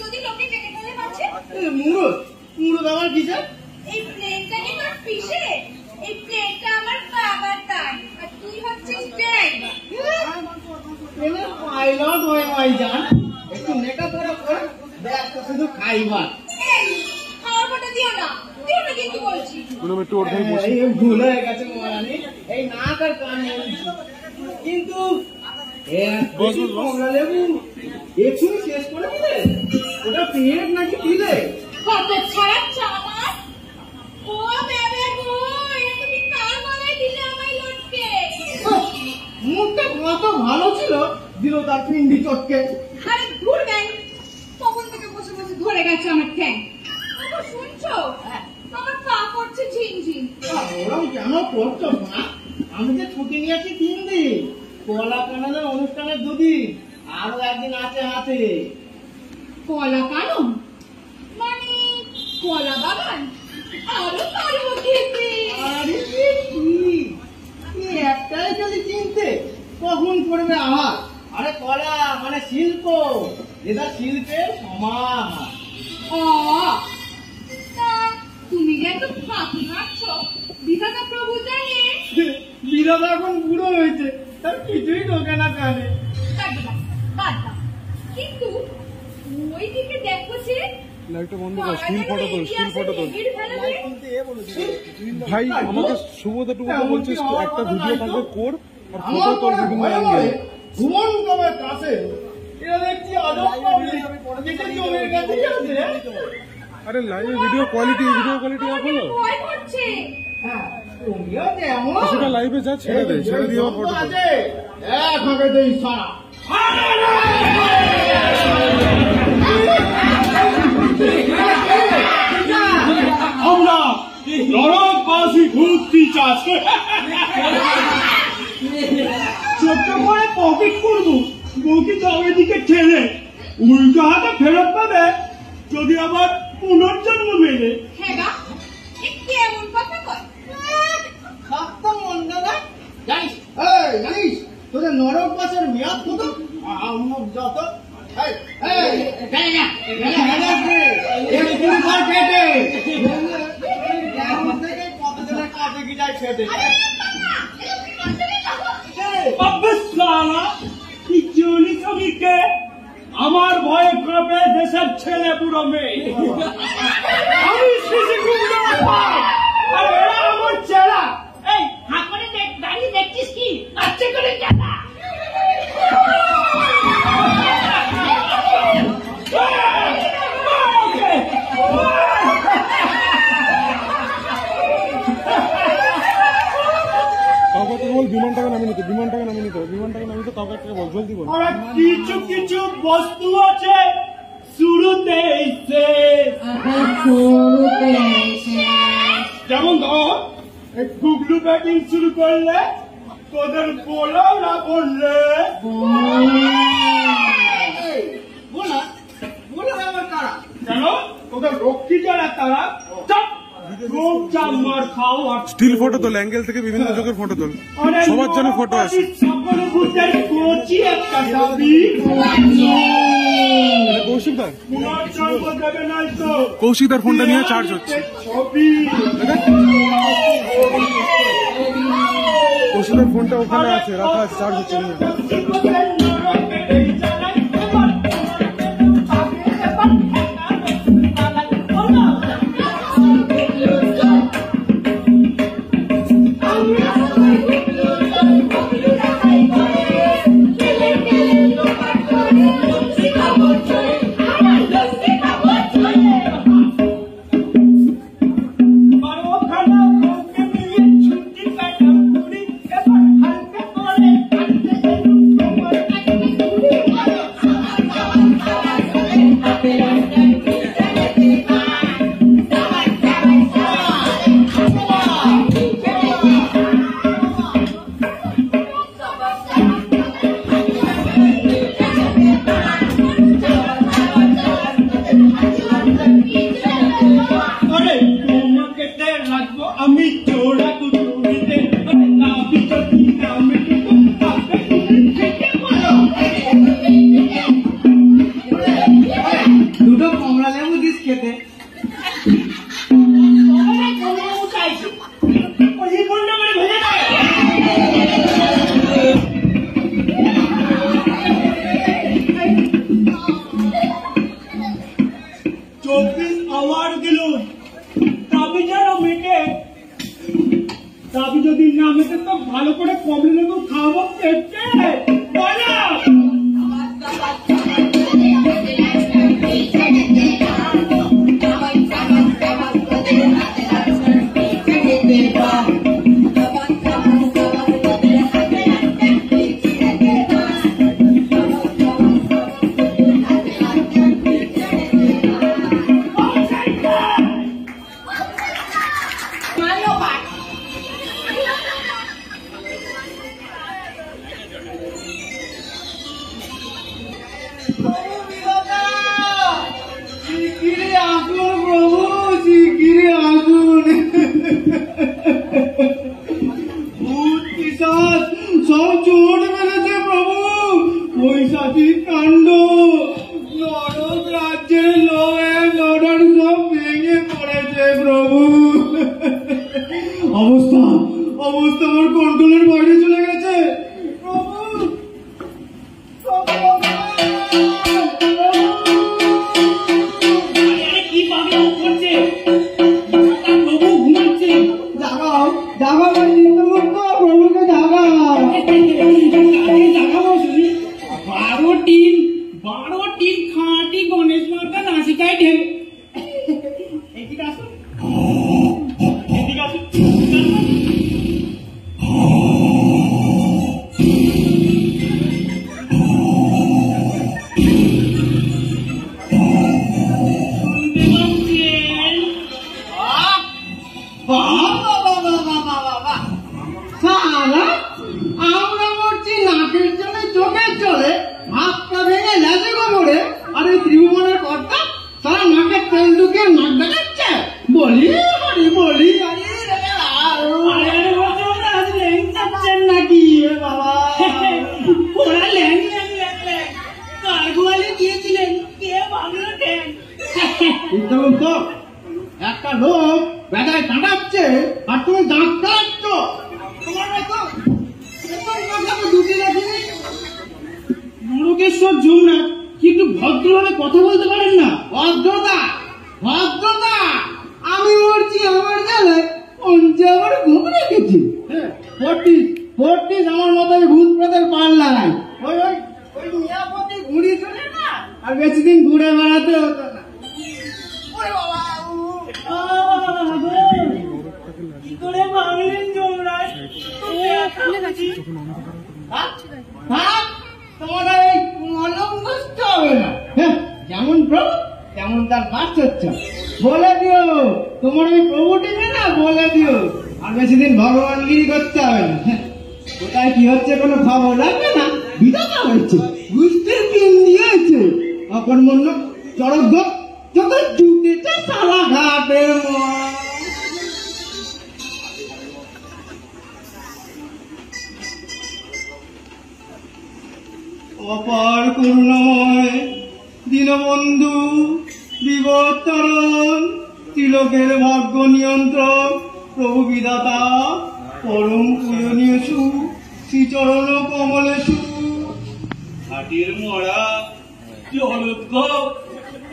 যদি লোকে কেটে ফেলে পাচ্ছে মুরুদ আমার কিসে? এই প্লেনটা কি তোর পিসে? এই প্লেনটা আমার বাবার তাই, আর তুই হচ্ছিস ড্রাইভার। পাইলট হয়ে যান, একটু মেকআপ করে দেখ তো শুধু খাইবার। এই খাওয়ার ফটো দিও না কিন্তু বলছি ভুল হয়ে গেছে মহারানী, এই নাক আর কান কিন্তু কমলা লেবু এক্ষুনি শেষ করে দিলে। ওটা পেট নাকি দিলে? কত ছাড়া চামার। ও বেবে গো, এটা তুমি কার গলায় দিলে আমায় লটকে? মুখটা কত ভালো ছিল, দিল তার পিন্ডি চটকে। আরে দূর ব্যাং, কখন থেকে বসে বসে ধরে গেছে আমার ঠ্যাং। শুনছো, আমার পা করছে ঝিনঝিন। ওরম কেন করছো মা? আমি যে ছুটি নিয়েছি 3 দিন, কলা কাননের অনুষ্ঠানের 2 দিন, আরো 1 দিন আছে হাতে। কলা কানন মানে কলা বাগান? আরো পারবো খেতে। আরে কি একটাই যদি চিনতে, কখন করবে আহার? আরে কলা মানে শিল্প, এটা শিল্পের সমাজ। তুমি যে এত ফাঁকি মারছ, বিধাতা প্রভু জানে। বিধাতা এখন বুড়ো হয়েছে, তার কিছুই ঢোকে না কানে। কিন্তু ওই দিকে দেখো যে লাইটটা বন্ধ কর, স্টিল ফটো তোল, স্টিল ফটো তোল। ভাই আমাকে সুবোধা টুকু বলছিস একটা ভিডিও থাকবে কর আর ফটো তোল বিভিন্ন অ্যাঙ্গেল। ভুবন কবে কাছে এরা দেখছি আদব পাবলিক, যেটা জমির কাছেই আছে। আরে লাইভে ভিডিও কোয়ালিটি এখনো ভয় করছে। হ্যাঁ তুমিও যেমন সেটা লাইভে যা ছেড়ে দে, ছেড়ে দিয়ে ফটো তোল। আছে এক হবে তো ইশারা। আমরা নরকবাসী ঘুরতে চাচ্ছি, ছোট্ট করে পকেট করবো, বউকে জমের দিকে ঠেলে উল্টো হাতে ফেরত পাবে যদি আবার পুনর্জন্ম মেলে। হ্যাঁ গা, কেমন কথা কয়? সপ্ত মন্দ না জানিস? জানিস তোদের নরক বাসের মেয়াদ কত? যত আমার ভয়ে ক্রপে দেশের ছেলে বুড়ো মেয়ে, আমি আর এরা আমার চেলা। এই হাঁ করে দাঁড়িয়ে দেখছিস কি? আচ্ছা করে চেলা। বিমানটাকে নামিয়ে নিতে কাউকে একটা বল, জলদি বল। কিছু কিছু বস্তু আছে শুরুতে যেমন ধর গুগলু ব্যাটিং শুরু করলে তোদের বলাও না বললে কেন তোদের রক্ষী যারা তারা স্টিল ফটো তোল, অ্যাঙ্গেল থেকে বিভিন্ন চোখের ফটো তোল, সবার জন্য ফটো আছে। কৌশিকদার ফোনটা নিয়ে চার্জ হচ্ছে, কৌশিকদার ফোনটা ওখানে আছে, রাখা আছে, চার্জ হচ্ছে। ছুটি কাটাম পুরি এবার হালকা করে ভালো করে কমলা লেবু খাবো পেটে বলো। অবস্থা অবস্থা আমার কন্ট্রোলের বাইরে চলে গেছে। কি পাগল করছে প্রভু ঘুমাচ্ছে। জাগাও জাগাও চিন্তামুক্ত প্রভুকে জাগাও। জাগাবো শুনি 12টি খাঁটি গণেশ মাতা নাসিকায় ঢেলে এদিকে আসো এদিকে আসো। আমরা মরছি নাকের জলে চোখের চলে হাতটা ভেঙে লেজে গোবরে আর এই ত্রিভুবনের কর্তা সারা নাকের তেল ঢুকে নাক দেখাচ্ছে। বলি হরি বলি নাকি বাবা ওরা ল্যাং ল্যাং ল্যাং ল্যাং কারগুয়ালে গিয়েছিলেন কে ভাবলো ঠ্যাং। চিন্তামুক্ত একটা লোক বেটায় কাটাচ্ছে আর তুমি দাঁত কাটছ। তোমার দুটি রাখিনি নরকেশ্বর যমুনাথ কি একটু ভদ্রভাবে কথা বলতে পারেন না? ভদ্রতা ভদ্রতা আমি মরছি আমার গেলে অঞ্চে আমার ঘুম রেখেছি। ফোর্টিস আমার মতো ভূত প্রেতের পাল্লা নাই। ওই ওই ওই নিরাপত্তি ঘুরি চলে না আর বেশি দিন ঘুরে বেড়াতে হতো না। কি করে ভাবলেন যমরাজ? তোমাদের এই মলম বুঝতে হবে না। যেমন প্রভু তেমন তার বাচ্চা বলে দিও। তোমার ওই প্রভুটিকে না বলে দিও আর বেশি দিন ভগবানগিরি করতে হবে না। কোথায় কি হচ্ছে কোনো খবর লাগবে না। বিধাতা হয়েছে বুঝতে দিন দিয়েছে অকর্মণ্য চরক যত জুটেছে সারা ঘাটের অপার করুণাময় দীনবন্ধু বিবর্তন তিলকের ভাগ্য নিয়ন্ত্রক প্রভু বিধাতা পরম পূজনীয় সু শ্রীচরণ কমলেশু হাটির মরা জলজ্ঞ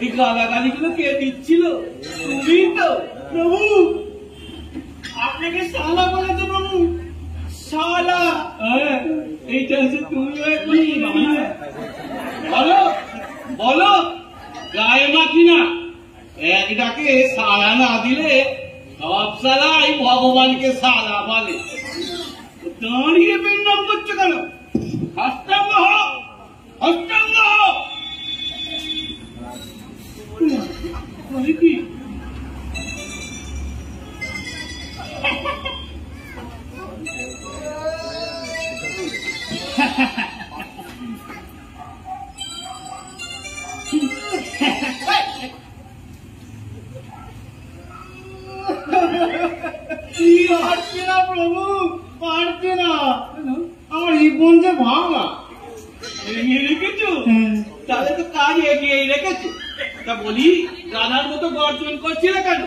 এই গালাগালি গুলো কে দিচ্ছিল? তুমি তো। প্রভু আপনাকে শালা বলেছে প্রভু শালা। এইটা হচ্ছে তুমি বলো বলো গায়ে মাখি না এক ডাকে সালা না দিলে সব সালাই ভগবানকে সালা বলে। দাঁড়িয়ে বেন্নাম করছো কেন? হস্তাঙ্গ হো হস্তাঙ্গ হো। কি পারছে না প্রভু পারছে না আমার জীবন যে ভাঙা। এগিয়ে রেখেছো? তাহলে তো কাজ এগিয়ে রেখেছো। তা বলি গাধার মতো গর্জন করছিলে কেন?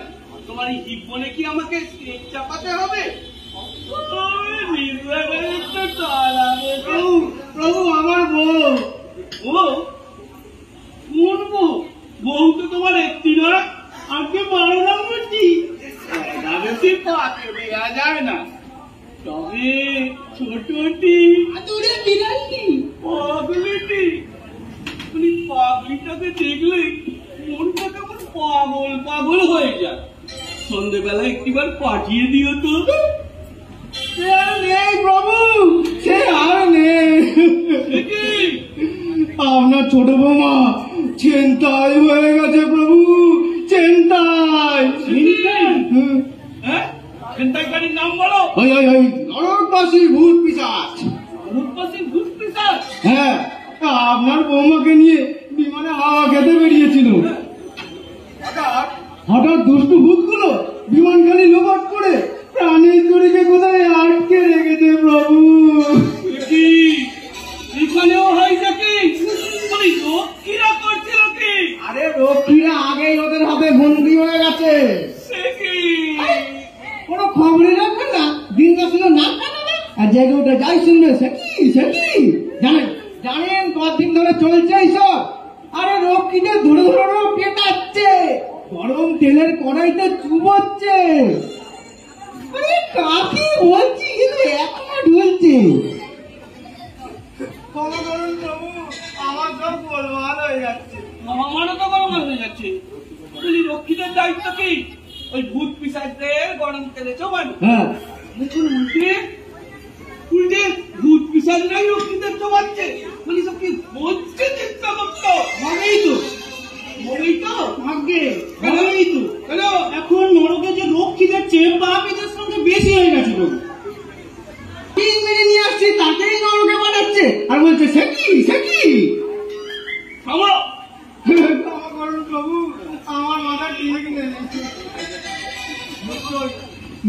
তোমার এই জীবনে কি আমাকে চাপাতে হবে? প্রভু আমার বউ। ও কোন বউ? বউ তো তোমার একটি নয় আজকে 12 নম্বরটি। বেশি পাতে দেওয়া যায় না। তবে ছোটটি আদুরে বিড়ালটি পাগলিটি, মানে পাগলিটাকে দেখলে মনটা কেমন পাগল পাগল হয়ে যায়। সন্ধ্যেবেলা একটিবার পাঠিয়ে দিও তো। সে আর নেই প্রভু, সে আর নেই। আপনার ছোট বৌমা চিন্তায় হয়ে গেছে প্রভু, চিন্তায়। হ্যাঁ, চিন্তায় গাড়ির নাম বলো। ওই ওই ওই নরকবাসী ভূত পিশাচ। রূপবাসী ভূত পিশাচ। হ্যাঁ, আপনার বৌমাকে নিয়ে বিমানে হাওয়া খেতে বেরিয়েছিল। হঠাৎ দুষ্টু ভূতগুলো বিমানখানি লোপাট করে প্রাণেশ্বরীকে কোথায় আটকে রেখেছে প্রভু। কি এখানেও হয় নাকি? মানে রক্ষীরা করছিল কি? আরে রক্ষীরা আগেই ওদের হাতে বন্দী হয়ে গেছে। সে কি? কোনো খবরই রাখবে না, দিন দর্শন না জানাবে, আর জেগে উঠে যাই শুনবে। সে কি জানেন জানেন কতদিন ধরে চলছে এইসব? আরে রক্ষীদের ধরে ধরে পেটাচ্ছে, গরম তেলের কড়াইতে চুবোচ্ছে। আরে কাকে বলছি, কিন্তু এখনো ঢুলছে। ক্ষমা করুন প্রভু, আমার সব গোলমাল হয়ে যাচ্ছে। আমারও তো গরম হয়ে যাচ্ছে। বলি রক্ষীদের দায়িত্ব কি? ওই ভূত পিশাচদের গরম তেলে চোবানো। হ্যাঁ, দেখুন উল্টে উল্টে ভূত পিশাচরাই রক্ষীদের চোবাচ্ছে। মানে সব কি হচ্ছে চিন্তা করত? হবেই তো, বলেই তো ভাগ্যে হবেই তো। কেন? এখন নরকে যে রক্ষীদের চেয়ে পাপীদের সঙ্গে বেশি হয়ে গেছে প্রভু। 3 মিনিট নিয়ে আসছি, তাকেই নরকে বানাচ্ছে আর বলছে সে কি। থামো। ক্ষমা করুন প্রভু, আমার মাথা ঠিক নেই।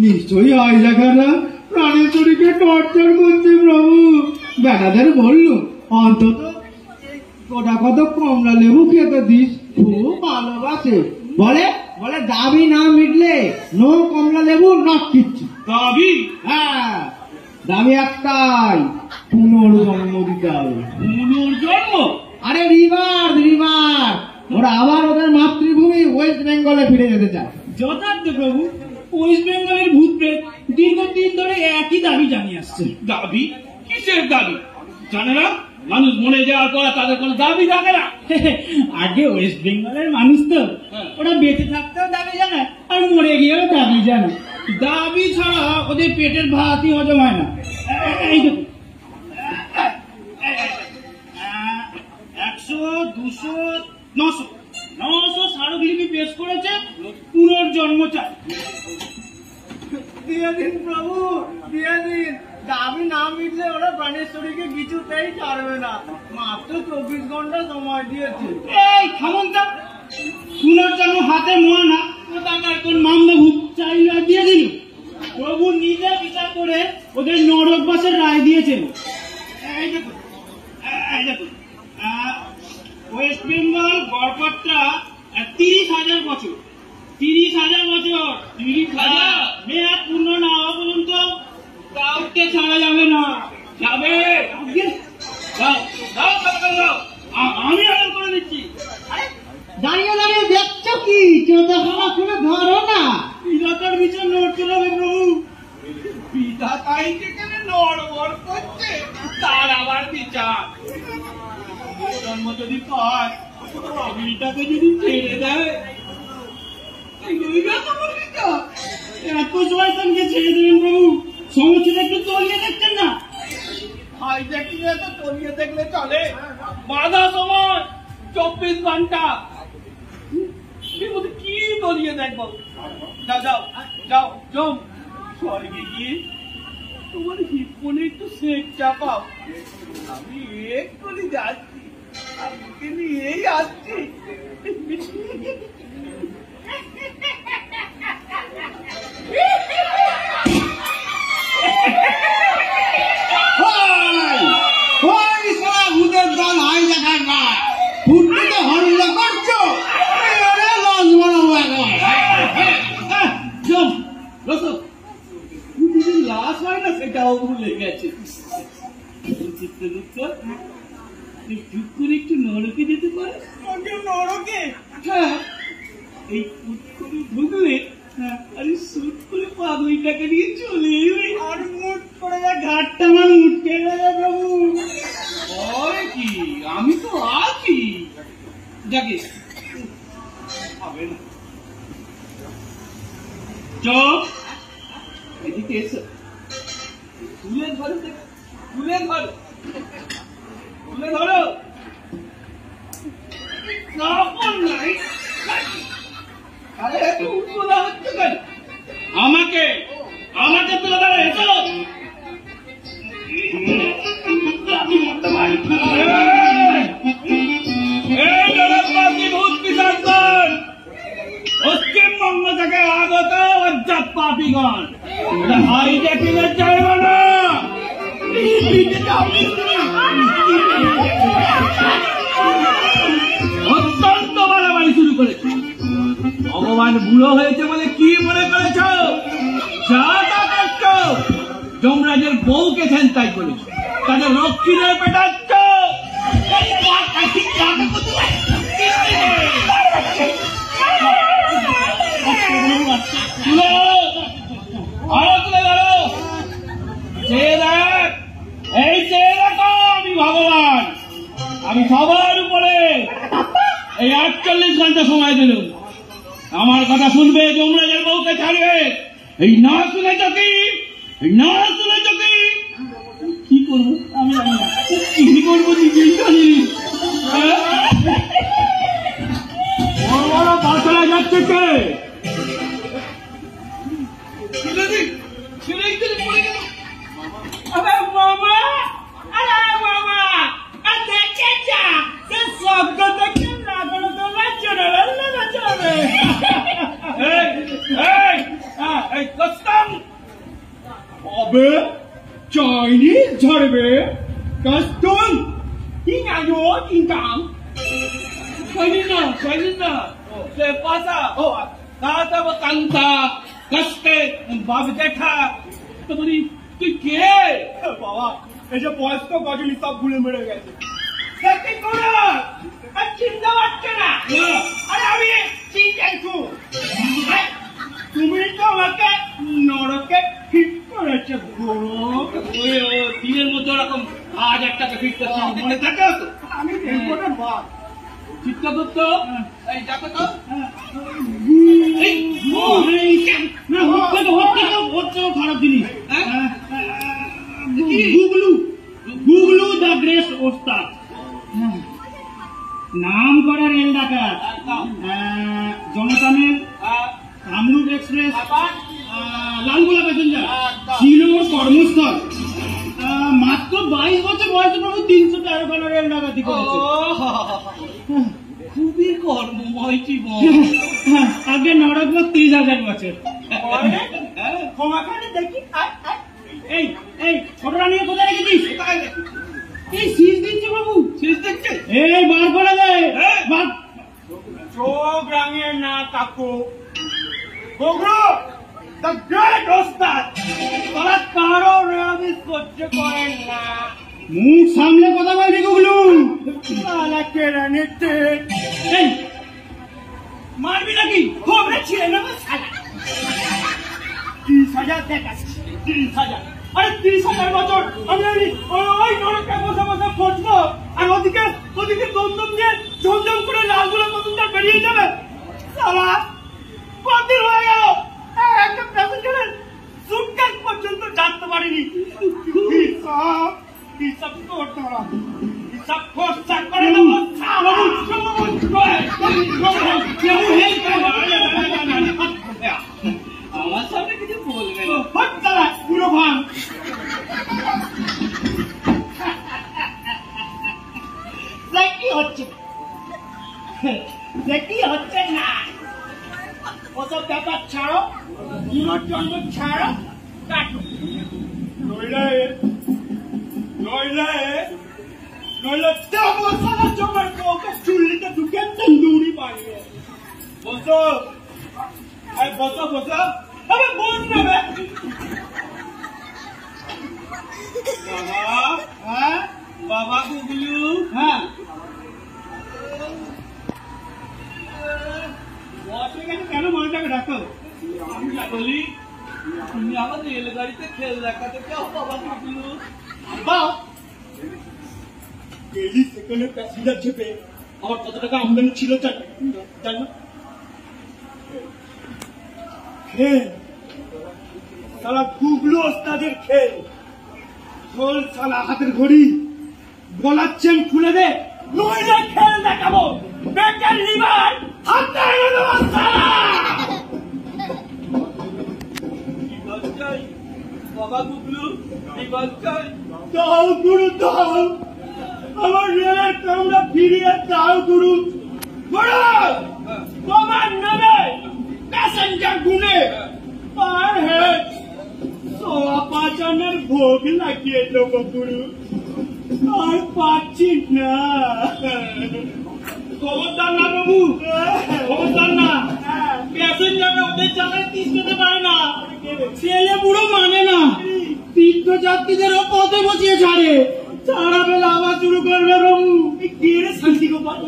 নিশ্চয়ই আইজাকাররা প্রাণেশ্বরীকে টর্চার করছে প্রভু। বেটাদের বললুম অন্তত গোটা কত কমলা লেবু খেতে দিস, খুব ভালোবাসে। বলে দাবি না মিটলে নো কমলা লেবু নট কিচ্ছু। দাবি? হ্যাঁ, দাবি একটাই, পুনর্জন্ম দিতে হবে। পুনর্জন্ম? আরে রিভার ওরা আবার ওদের মাতৃভূমি ওয়েস্ট বেঙ্গলে ফিরে যেতে চায়। যথার্থ প্রভু, ওয়েস্ট বেঙ্গলের ভূত প্রেত দীর্ঘদিন ধরে একই দাবি জানিয়ে আসছে। দাবি? কিসের দাবি? জানে না মানুষ মরে যাওয়ার পর তাদের কোনো দাবি থাকে না? আগে ওয়েস্ট বেঙ্গলের মানুষ তো, হ্যাঁ। ওরা বেঁচে থাকতেও দাবি জানায় আর মরে গিয়েও দাবি জানায়। দাবি ছাড়া ওদের পেটের ভাতই হজম হয় না। এই দেখুন, 100, 200, 900 স্মারকলিপি পেশ করেছে, পুনর্জন্ম চাই। দিয়ে দিন প্রভু, দিয়ে দিন। দাবি না মিটলে ওরা প্রাণেশ্বরীকে কিছুতেই ছাড়বে না। মাত্র 24 ঘন্টা সময় দিয়েছে। এই থামুন তো, পুনর্জন্ম হাতে মোয়া না, কোথাকার কোন মামলা ভূত চাইল আর দিয়ে দিল। প্রভু নিজে বিচার করে ওদের নরকবাসের রায় দিয়েছেন। এই দেখুন, ওয়েস্ট বেঙ্গল গড়পড়টা 30,000 বছর। 30,000 বছর, 30,000 মেয়াদ পূর্ণ না হওয়া পর্যন্ত কাউকে ছাড়া যাবে না। যাবে? যাও, দাও দাও দাও। আমি অর্ডার করে দিচ্ছি। দাঁড়িয়ে দাঁড়িয়ে দেখছো কি? চোদ্দখানা খুলে ধরো না। এলাকার বিচার নড়তে হবে প্রভু। বিধাতাই যেখানে নড়বড় করছে তার আবার বিচার। জন্ম যদি পায়, পাগলিটাকে যদি ছেড়ে দেয়, এগুলিটা তোমার বিচার। এত শয়তানকে ছেড়ে দেবেন প্রভু, সমস্যাটা একটু তলিয়ে দেখছেন না? হাই দেখলে তো তলিয়ে দেখলে চলে। বাধা সময় 24 ঘন্টা। এর মধ্যে কি তলিয়ে দেখবো? যাও যাও যাও জম স্বর্গে গিয়ে তোমার হিপনে একটু সেক চাপাও। আমি এক্ষুনি যাচ্ছি, আমাকে নিয়েই আসছি। ওই সারা ভূতের দল হয় দেখার না, ভূতকে হল্লা করছো। লঞ্চ বানাবো এখন। জম রস যদি লাশ হয় না সেটাও ভুলে গেছে। চিত্রগুপ্ত চুপ করে একটু নরকে যেতে পারে। নরকে? হ্যাঁ, এই পুটকুনি ঢুকলে আরে সুট করে পাগড়িটাকে নিয়ে চলে এলি। আর মুট করে যা ঘাটটা আমার মুটকে গেল প্রভু। ওরে কি, আমি তো আছি। যাকে হবে না, চোখ এদিকে এসো। তুলে ধরো, তুলে ধরো, তুলে ধরো। কাপড় নাই, আরে এত উৎপলা হচ্ছে কেন? আমাকে আমাকে তুলে ধরো, এসো। পশ্চিমবঙ্গ থেকে আগত অজ্ঞাত পাপীগণ, হাইজ্যাকিং এর জায়গা না। অত্যন্ত বাড়াবাড়ি শুরু করেছে। ভগবান বুড়ো হয়েছে বলে কি মনে করেছ? যা তা করছ। যমরাজের বউকে ছেনতাই করেছ, তাদের রক্ষীদের পেটাচ্ছ। আমি ভগবান, আমি সবার উপরে। এই 48 ঘন্টা সময় দিলুম, আমার কথা শুনবে, যমরাজের বউকে ছাড়বে। এই না শুনেছ কি? এই না শুনেছ কি? কি করবো আমি জানি না, কি করবো নিজেই জানি। বড় বড় বাসনা যাচ্ছে কে? আরে বাবা, আরে বাবা, দেখেছ সে শব্দ দেখে লাগানো তো চলে চলে। এই কাস্টম হবে, চাইনিজ ঝরবে কাস্টম। ঠিক আছে, ইনকাম চাইনিজ না সে পাশা। ও দাদা ও কান্তা কষ্টে বাব দেখা। তো বলি তুই কে? বাবা, এই যে বয়স্ক গজলি সব ভুলে মেরে গেছে। চিন্তা পাচ্ছে না? আরে আমি চিন্তাইছু, তুমি তো আমাকে নরকে ঠিক করেছে। দিনের মধ্যে ওরকম আজ একটাকে ফিট করতে থাকে। আমি দেখবো না মা, চিত্তগুপ্ত এই যাকে তো খারাপ জিনিস। গুগলু, গুগলু দ্য গ্রেট ওস্তাদ, নাম করা রেল ডাকাত, জনতানের কামরূপ এক্সপ্রেস, লালগোলা প্যাসেঞ্জার ছিল কর্মস্থল। মাত্র 22 বছর বয়সে প্রভু 313 খানা রেল ডাকাতি করেছে। খুবই কর্মময় জীবন। আগে নরকবাস 30,000 বছর। দেখি এই এই ছোটরা নিয়ে কোথায় রেখেছিস? এই শীষ দিচ্ছে প্রভু, শেষ দেখছে। এই বার করে দে। চোখ রাঙে না কাকু, গোগ্রো দ্য গ্রেট ওস্তাদ, তারা কারো আমি সহ্য করেন না। মুখ সামলে কথা বলবি গুগলু। কেড়ে নিচ্ছে। এই মারবি নাকি? খবরে ছিলেন না সালা। 30,000 দেখাচ্ছি, 30,000। আরে 30,000 বছর আমি ওই নরকে বসে বসে খুঁজবো, আর ওদিকে ওদিকে দমদম দিয়ে ঝমঝম করে লালগুলো নতুনটা বেরিয়ে যাবে। সালা কতদিন হয়ে গেল একটা প্যাসেঞ্জারের সুটকেস পর্যন্ত জানতে পারিনি। হিসাব করতে পারা, হিসাব খরচা করে দেবো। আমার সামনে কিছু বলবে না, পুরো ভাঙ। কি হচ্ছে, কি হচ্ছে না? ওসব ব্যাপার ছাড়ো, জন্ম ছাড়ো, কাটো। নইলে নইলে নইলে মশলা জমার ওকে চুল্লিতে ঢুকে তন্দুরি বানিয়ে বসো। বসো বসো, আরে বস নেবে বাবা। হ্যাঁ বাবা গুগলু। হ্যাঁ বসে গেছে কেন? মনটাকে ডাকো। খেল দেখাতে চাও বাবা গুগলু? বা ডেইলি সেকেন্ডে প্যাসেঞ্জার চেপে আমার কত টাকা আমদানি ছিল জানো? খেল সালা গুগলু ওস্তাদের খেল। চল সালা হাতের ঘড়ি গলার চেন খুলে দে, নইলে খেল দেখাবো। বেকার লিভার হাতে এনে দেবো সালা। বাবা গুগলু এবার চাই। দাও গুরু দাও, আমার রেলের কামরা ফিরিয়ে দাও গুরু। তোমার নেবে প্যাসেঞ্জার গুনে পার হেড ৫.৫ আনার ভোগ লাগিয়ে দেবো গুরু। আর পাচ্ছি না। খবরদার না বাবু, খবরদার না। প্যাসেঞ্জাররা ওদের জায়গায় তিস্তাতে পারে না, ছেলে বুড়ো মানে না। তীর্থযাত্রীদেরও পথে বসিয়ে ছাড়ে। সারা বেলা আবার শুরু করবে বাবু। গিয়ে শান্তি গোপাল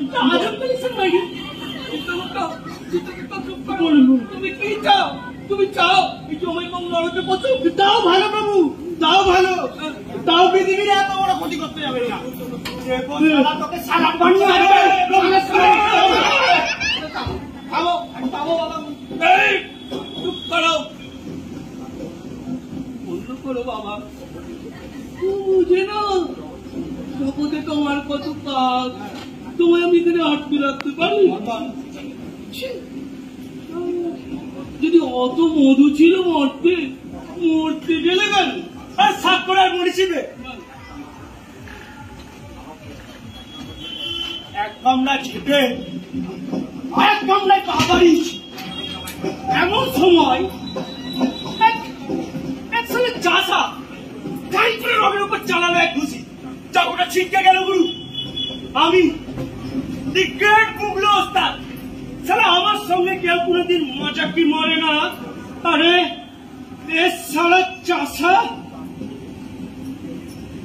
তুমি কি চাও? তুমি চাও এই জমি কম লড়তে পছন্দ? তাও ভালো বাবু, তাও ভালো। তাও পৃথিবীর এত বড় ক্ষতি করতে যাবে না। তোকে সারা বানিয়ে থামো থামো বাবা, এই চুপ করো, বন্ধ করো বাবা। বুঝে না জগতে তোমার কত কাজ, তোমায় আমি এখানে আটকে রাখতে পারি? যদি অত মধু ছিল মরতে মরতে গেলে গেল। আর সাপ করে আর মরিছিবে। এক কামড়া ছেপে এক কামড়ায় বাবারিস। এমন সময় এক সালে চাষা গাই করে রবের উপর চালালো এক ঘুষি, চাকুটা ছিটকে গেল গুরু। আমি দি গ্রেট গুগলু ওস্তাদ, সালা আমার সঙ্গে কেউ কোনোদিন মজাকি মরে না। আরে এ সালা চাষা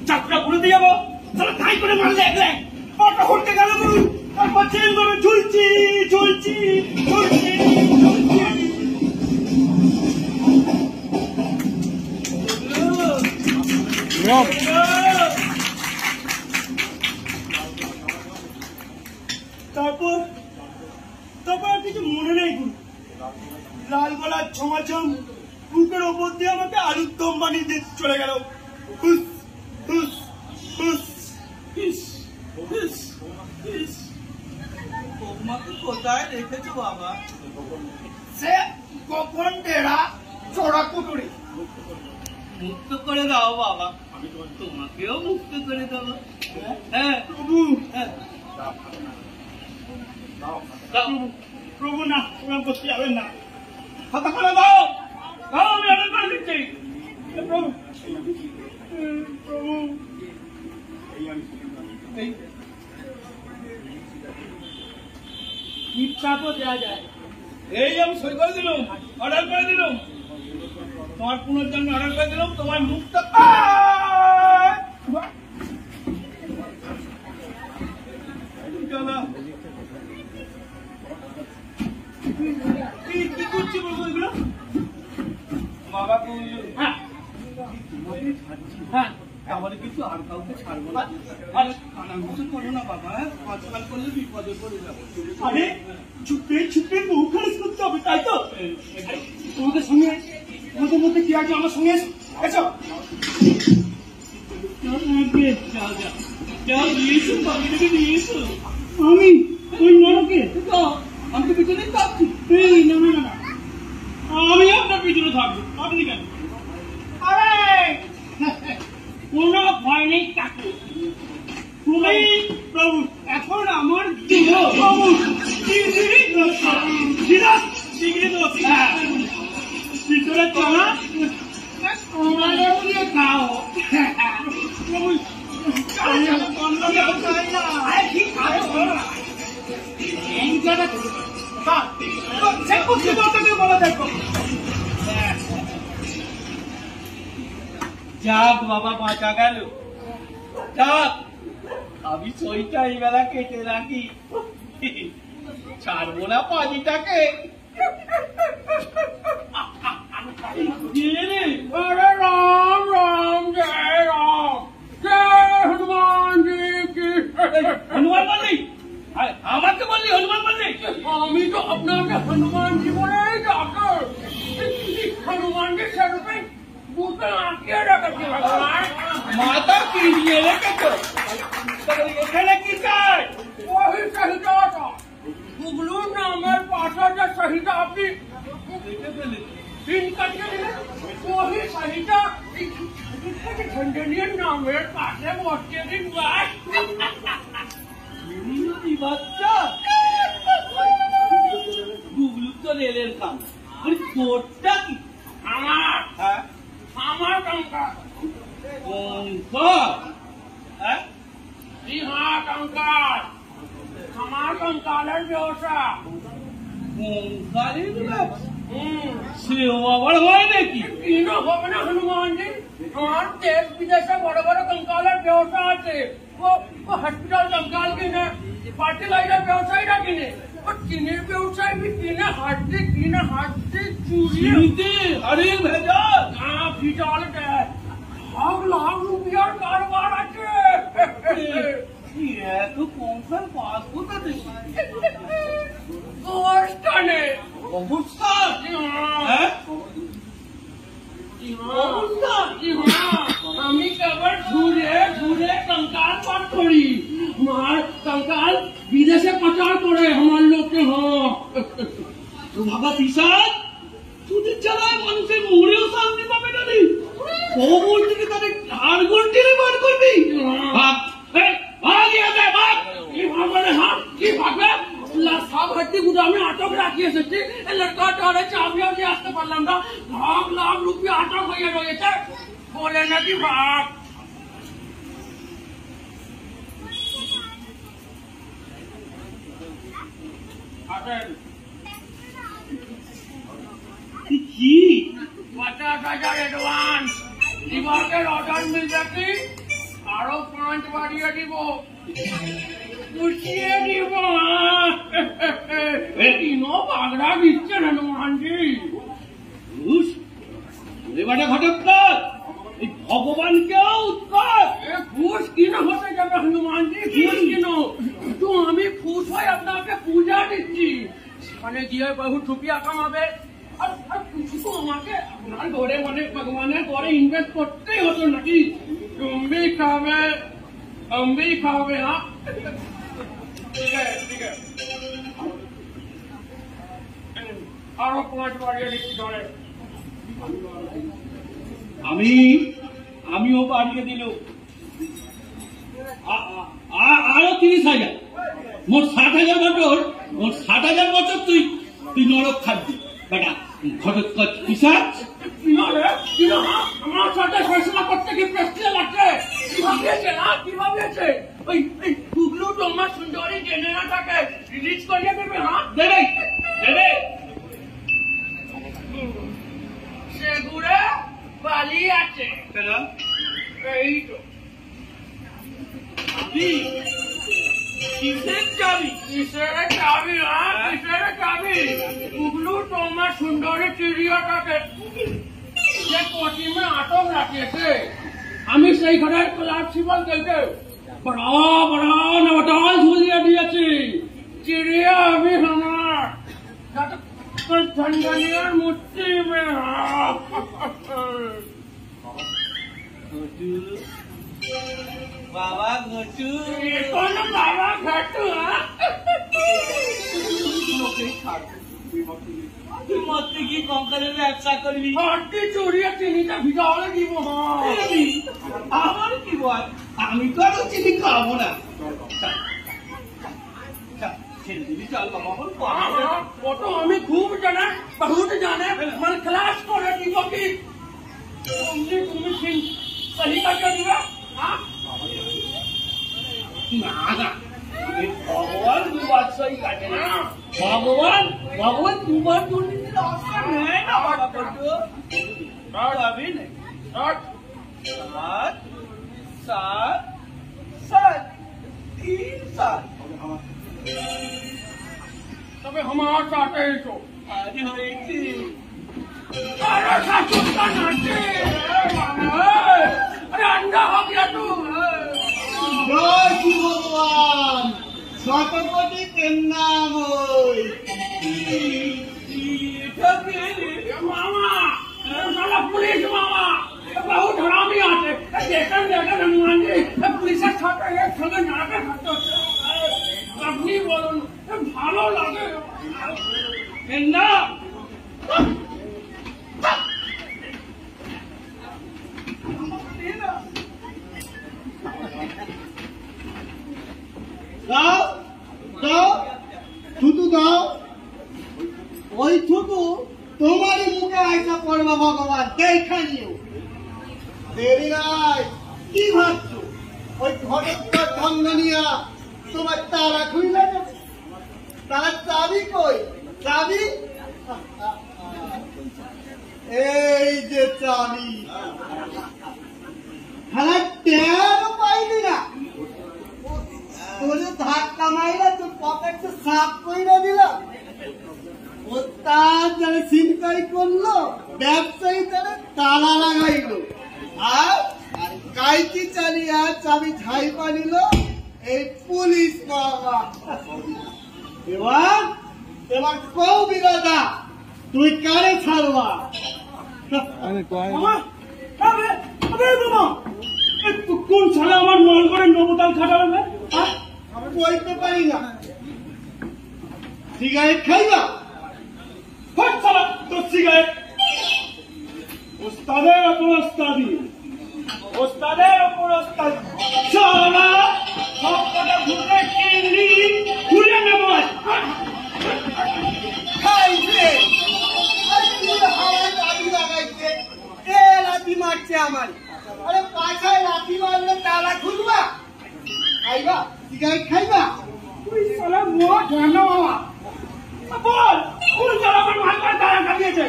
চাকরা করে দিয়ে যাবো, সালা গাই করে মারলে একলে পাটা হটকে গেল গুরু। তারপর চেন ধরে ঝুলছি ঝুলছি ঝুলছি ঝুলছি। তারপর আর কিছু মনে নেই গুরু। লাল গলার ছমাছম বুকের ওপর দিয়ে আমাকে আলুর দম বানিয়ে দিয়ে চলে গেল। হুস হুস হুস ইস ইস ইস, তোমাকে কোথায় রেখেছো বাবা? সে গোপন ডেরা চড়া কুটুরি। মুক্ত করে দাও বাবা, তোমাকেও মুক্ত করে দেবো। হ্যাঁ প্রভু, হ্যাঁ প্রভু না, ওরকম করতে যাবেন না। হাতা করে দাও, দাও আমি অর্ডার করে দিচ্ছি। প্রভু প্রভু এই ইচ্ছা তো দেওয়া যায়। এই আমি সই করে দিলাম, অর্ডার করে দিলাম, তোমার পুনর্জন্ম অর্ডার করে দিলাম। তোমার মুক্ত কি করছি প্রভু এগুলো? বাবা তুমি হ্যাঁ হ্যাঁ, তাহলে কিন্তু আর কাউকে ছাড়বো না। আর কানাঘুষো করো না বাবা, পাঁচকাল করলে বিপদে পড়ে যাবো। আরে ছুটে ছুটে বহু খরচ করতে হবে, তাই তো? তোমাদের সঙ্গে তোমাদের মধ্যে কি আছে আমার সঙ্গে এসো। আমি ওই নরকে আমি তো পিছনে থাকছি। এই না না না, আমি আপনার পিছনে থাকবো। আপনি কেন? আরে কোনো ভয় নেই কাকু। তুমি প্রভু এখন আমার প্রভু পিছনে চলা ওনারেও দিয়ে খাও। প্রভু যাক বাবা, বাঁচা গেল। যাক, আমি সইটা এই বেলা কেটে রাখি, ছাড়বো না পানিটাকে। ये रे अरे राम राम जय राम जय हनुमान जी की हनुमान बल्ली আমাকে বললি হনুমান বললি আমি তো আপনাকে হনুমান जी বলেই ডাকো हनुमान जी सर पे বুকে আঁকিয়ে রেখেছি ভগবান মাথা কিনিয়ে রেখেছো এখানে কি চাই ওই শহীদটা গুগলু নামের পাশে যে শহীদ আপনি वही सहिता खंडनीय नामेर पाशे बसছে দিন বাচ্চা গুগলু তো রেলের কাম তোরটা কি আমার कंकाल হ্যাঁ कंकाल আমার कंकालेর ব্যবসা कंकालेর ব্যবসা सेवा बड़ হয় নাকি কিনো হবে না হনুমান জি আমার দেশ বিদেশে বড় বড় कंकालेর ব্যবসা আছে ও হসপিটাল कंकाल কিনে ফার্টিলাইজার ব্যবসায়ীরা কিনে ও কিনের ব্যবসায়ী भी কিনে হাড্ডি চুরি আরে ভেজা ভিজাল দেয় লাখ রুপিয়ার কারবার আছে এত কনসাল পাস কোথাতে গোস্টানে আমি কেবল ঘুরে ঘুরে कंकाल পার করি মার कंकाल বিদেশে পাচার করে আমার লোককে তো বাবা পিসাদ তোদের জ্বালায় মানুষের মরেও শান্তি পাবে না রে কবর থেকে তাদের হাড় গন্টিলে বার করবি ভাগ কি ভাগবে কি ভাগবে सब हड्डी गुदाम में आटक राखी है लड़का टारे चाबियां भी आते पारलाम ना लाख रुपया आटक হয়ে রয়েছে বলে নাকি ভাগ কি 50,000 এডভান্স দিবাকের অর্ডার মিল যাচ্ছে আরো 5 বাড়িয়ে দিব পুষিয়ে দিব तीनों बागड़ा दिखते हनुमान जी बेटा घटोत्कच भगवान के उत्कच खुश क्यों होते जाबे हनुमान जी खुश क्यों तो हमें खुश हो আপনাকে পূজা দিচ্ছি সেখানে গিয়ে বহু রুপিয়া কামাবে আর কিছু তো আমাকে আপনার ঘরে মানে ভগবানের ঘরে ইনভেস্ট করতেই হতো নাকি তুমি খাবে আমি খাবে হ্যাঁ ठीक है আরো 5 বাড়িয়ে দিচ্ছি ধরে আমিও বাড়িয়ে দিল আরো 30,000 মোট 60,000 বছর তুই নরক থাকবি বেটা ঘটোৎকচ পিশাচ আমার সাথে ফেসলা করতে কি প্রেস্টিজ লাগছে কিভাবে আছে ওই গুগলু তোমার সুন্দরী জেনে না থাকে রিলিজ করিয়ে দেবে হ্যাঁ দেবে সেগুড়ে বালি আছে এই তো কিসের চাবি গুগলু তোমার সুন্দরী চিড়িয়াটাকে যে কোচিমে আটক রাখিয়েছে আমি সেই ঘরের প্রিন্সিপাল থেকে বড় বড় নটাল ঝুলিয়ে দিয়েছি চিড়িয়া আমি আমার झंझनियर मुट्ठी में बाबा घटू कौन बाबा घटू मत की कंकालेर ব্যবসা করবি হাড্ডি চুরিয়ে চিনিটা ভিজালে দিব আমার কি বল আমি তো আর চিনি খাবো না फोटो हमें खूब जाना बहुत जाने मन क्लास करे दीबो की तुम सही करके दिबा हां ना भगवान की बात सही काटे ना भगवान तुम्हार दुनिया में रास्ता है ना बाबा फोटो और अभी नहीं 7 तबे हमारे साथ है तो आज हम एक अरे ठाकुरदा नाचे, अरे अंडा हो गया तू। জয় শ্রী ভগবান, শতকোটি প্রেমনাময়। मामा, साला पुलिस मामा, बहुत हरामी आते। देखन देखन हनुमान जी, पुलिस खाते एक संगे नाटक करते। अपनी बोलो, भालो लागे। केंदा, দাও দাও, থুতু দাও। ওই থুতু তোমারই মুখে আইসা পড়বা ভগবান, দেখা নিও। দেরি নাই, কি ভাবছো? ওই ঘটকটা ধঙ্গনিয়া তোমার তালা খুইলা যাবে। তার চাবি কই? চাবি এই যে চাবি। হ্যাঁ, টেরও পাইলি না। তোরে ধাক্কা মাইরা তোর পকেটে সাফ কইরা দিলাম। ওস্তাদ যারা ছিনতাই করলো, ব্যবসায়ী তারা তালা লাগাইলো, আর কাইতি চালিয়া চাবি ঝাইপা নিল এই পুলিশ বাবা। এবার এবার কও বিরাদা, তুই কারে ছাড়বা? কোন ছাড়া আমার মন করে নবতাল খাটাবে? বলতে পারি না। সিগারেট খাইবা? তোর সিগারেট ওস্তাদের ওপর ওস্তাদি, ওস্তাদের ওপর ওস্তাদি। চলা সব কটা ঘুরে কিনলি ঘুরে নেব। খাইছে হাওয়ায় দাবি লাগাইছে, এ লাঠি মারছে আমার। আরে পাছায় লাঠি মারলে তালা খুলবা? খাইবা? সিগারেট খাইবা? তুই সালা মোট কেন বল, কোন সালা আমার ভাই করে তারা খাইয়েছে?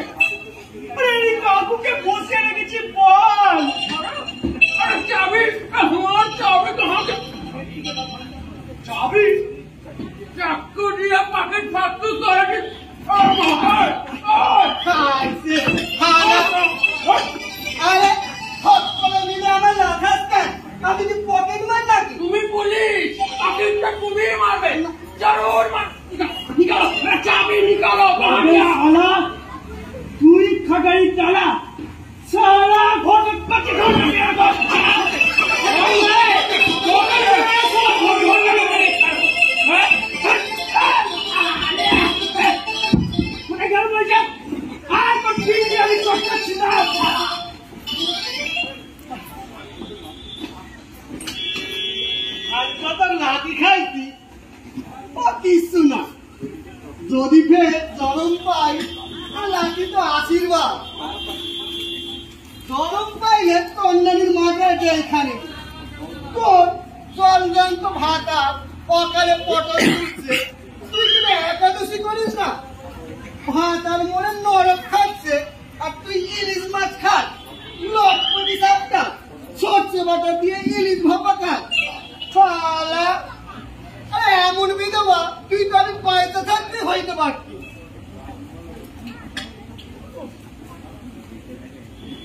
আরে এই কাকুকে বসে রেখেছি, বল। अरे चाबी, हमारा चाबी कहाँ गया? চাবি चाकू दिया पॉकेट फाटू करे। খাইছে আরে হট করে দিলে আমার লাঠাস কেন? আমি কি পকেট মার নাকি? तुम्हें पुलिस पॉकेट में तुम्हें मारे, जरूर मार। निकालो, चाबी निकालो, कहाँ गया? শালা তুই খাটাই চালা, সারা ঘর কাছে ঘর মেরে দাও। কোথায় গেল বলছে? আর তো ঠিক আমি করতেছি না। আজকে তো লাঠি খাইছি, ও কিছু না। যদি ফের জনম পাই, লাঠি তো আশীর্বাদ। জনম পাইলে কন্যানির মাথায় যেখানে তোর জলজন্ত ভাতা অকালে পটল দিচ্ছে, তুই কিনা একাদশী করিস না? ভাতার মনে নরক খাচ্ছে, আর তুই ইলিশ মাছ খাস। লক্ষ্মী সাপটা সর্ষে বাটা দিয়ে ইলিশ ভাপা খাস। শালা, আরে এমন বিধবা, তুই তো আমি পয়সা থাকতে হইতে পারতি।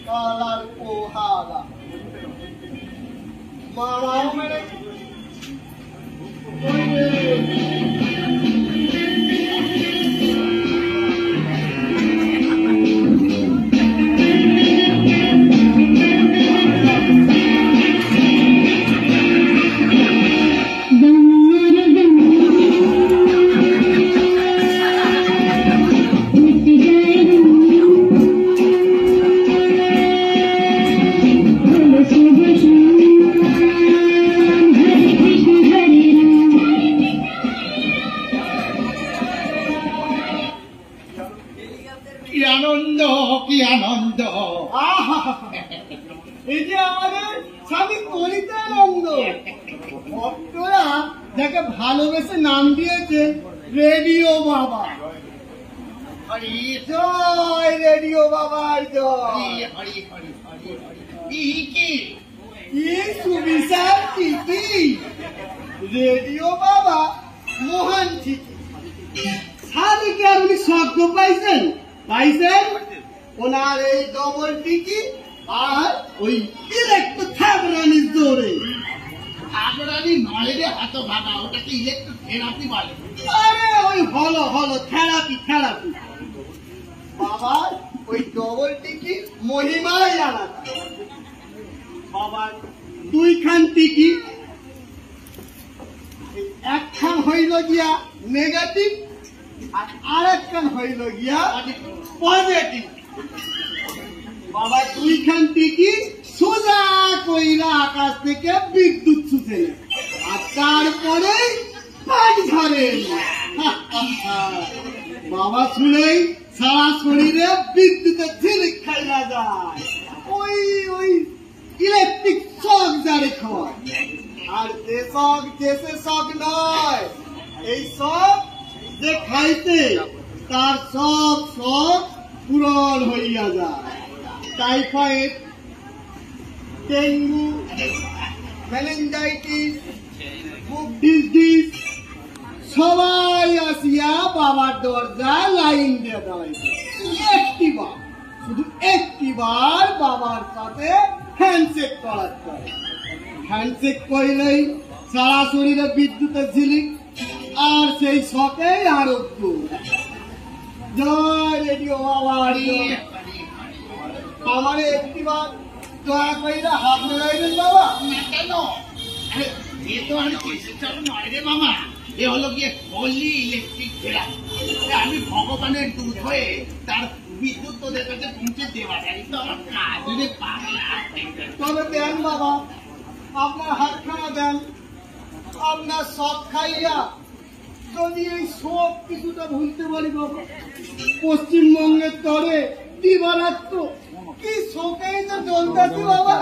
শালার পোহালা মামাও মেরে কি আনন্দ, কি আনন্দ। আহা, এই যে আমাদের স্বামী কলিতানন্দ, ভক্তরা যাকে ভালোবেসে নাম দিয়েছে রেডিও বাবা। হরি জয়, রেডিও বাবার জয়। কি সুবিশাল চিঠি, রেডিও বাবা মহান চিঠি। স্বামীকে আপনি শব্দ পাইছেন? পাইছেন? ওনার এই ডবল টিকি আর ওই ইলেকট্রো থাবরানির জোরে। থাবরানি নয় রে হাত ভাগা, ওটাকে ইলেকট্রো থেরাপি বলে। আরে ওই হলো থেরাপি। বাবার ওই ডবল টিকি মহিমাই আলাদা। বাবার দুইখান টিকি, একখান হইল গিয়া নেগেটিভ আর আরেকখান হইল গিয়া পজিটিভ। বাবা দুইখান টিকি সোজা কইরা আকাশ থেকে বিদ্যুৎ ছুটে আর তারপরে পাট ঝরে। বাবা শুনেই সারা শরীরে বিদ্যুতের ঝিলিক খাইয়া যায়, ওই ইলেকট্রিক শক যারে খাওয়ায়। আর দেশে শক নয়, এই শক যে খাইতে তার সব শখ পূরণ হইয়া যায়। টাইফয়েড, ডেঙ্গু, মেনিনজাইটিস, বুক ডিজিজ সবাই আসিয়া বাবার দরজায় লাইন দিয়ে দাঁড়াইছে। শুধু একটিবার বাবার সাথে হ্যান্ডশেক করাতে হয়। হ্যান্ডশেক করলেই সারা শরীরে বিদ্যুতের ঝিলিক আর সেই শখেই আরোগ্য। জয় রেডিও বাবা। আমার একটিবার দয়া কইরা হাত মেলাইবেন বাবা। কেন? এ তো আর চিকিৎসা নয় রে মামা, এ হলো গিয়ে হোলি ইলেকট্রিক থেরাপি। আমি ভগবানের দূত হয়ে তার বিদ্যুৎ তোদের কাছে পৌঁছে দেওয়া যায়, তো আমার কাজ রে পাগলা। তবে দেন বাবা, আপনার হাতখানা দেন। আপনার সব খাইয়া যদি এই সব কিছুটা ভুলতে পারি বাবা। পশ্চিমবঙ্গের তরে দিবারাত্র কি শোকেই তো চলতেছে বাবা।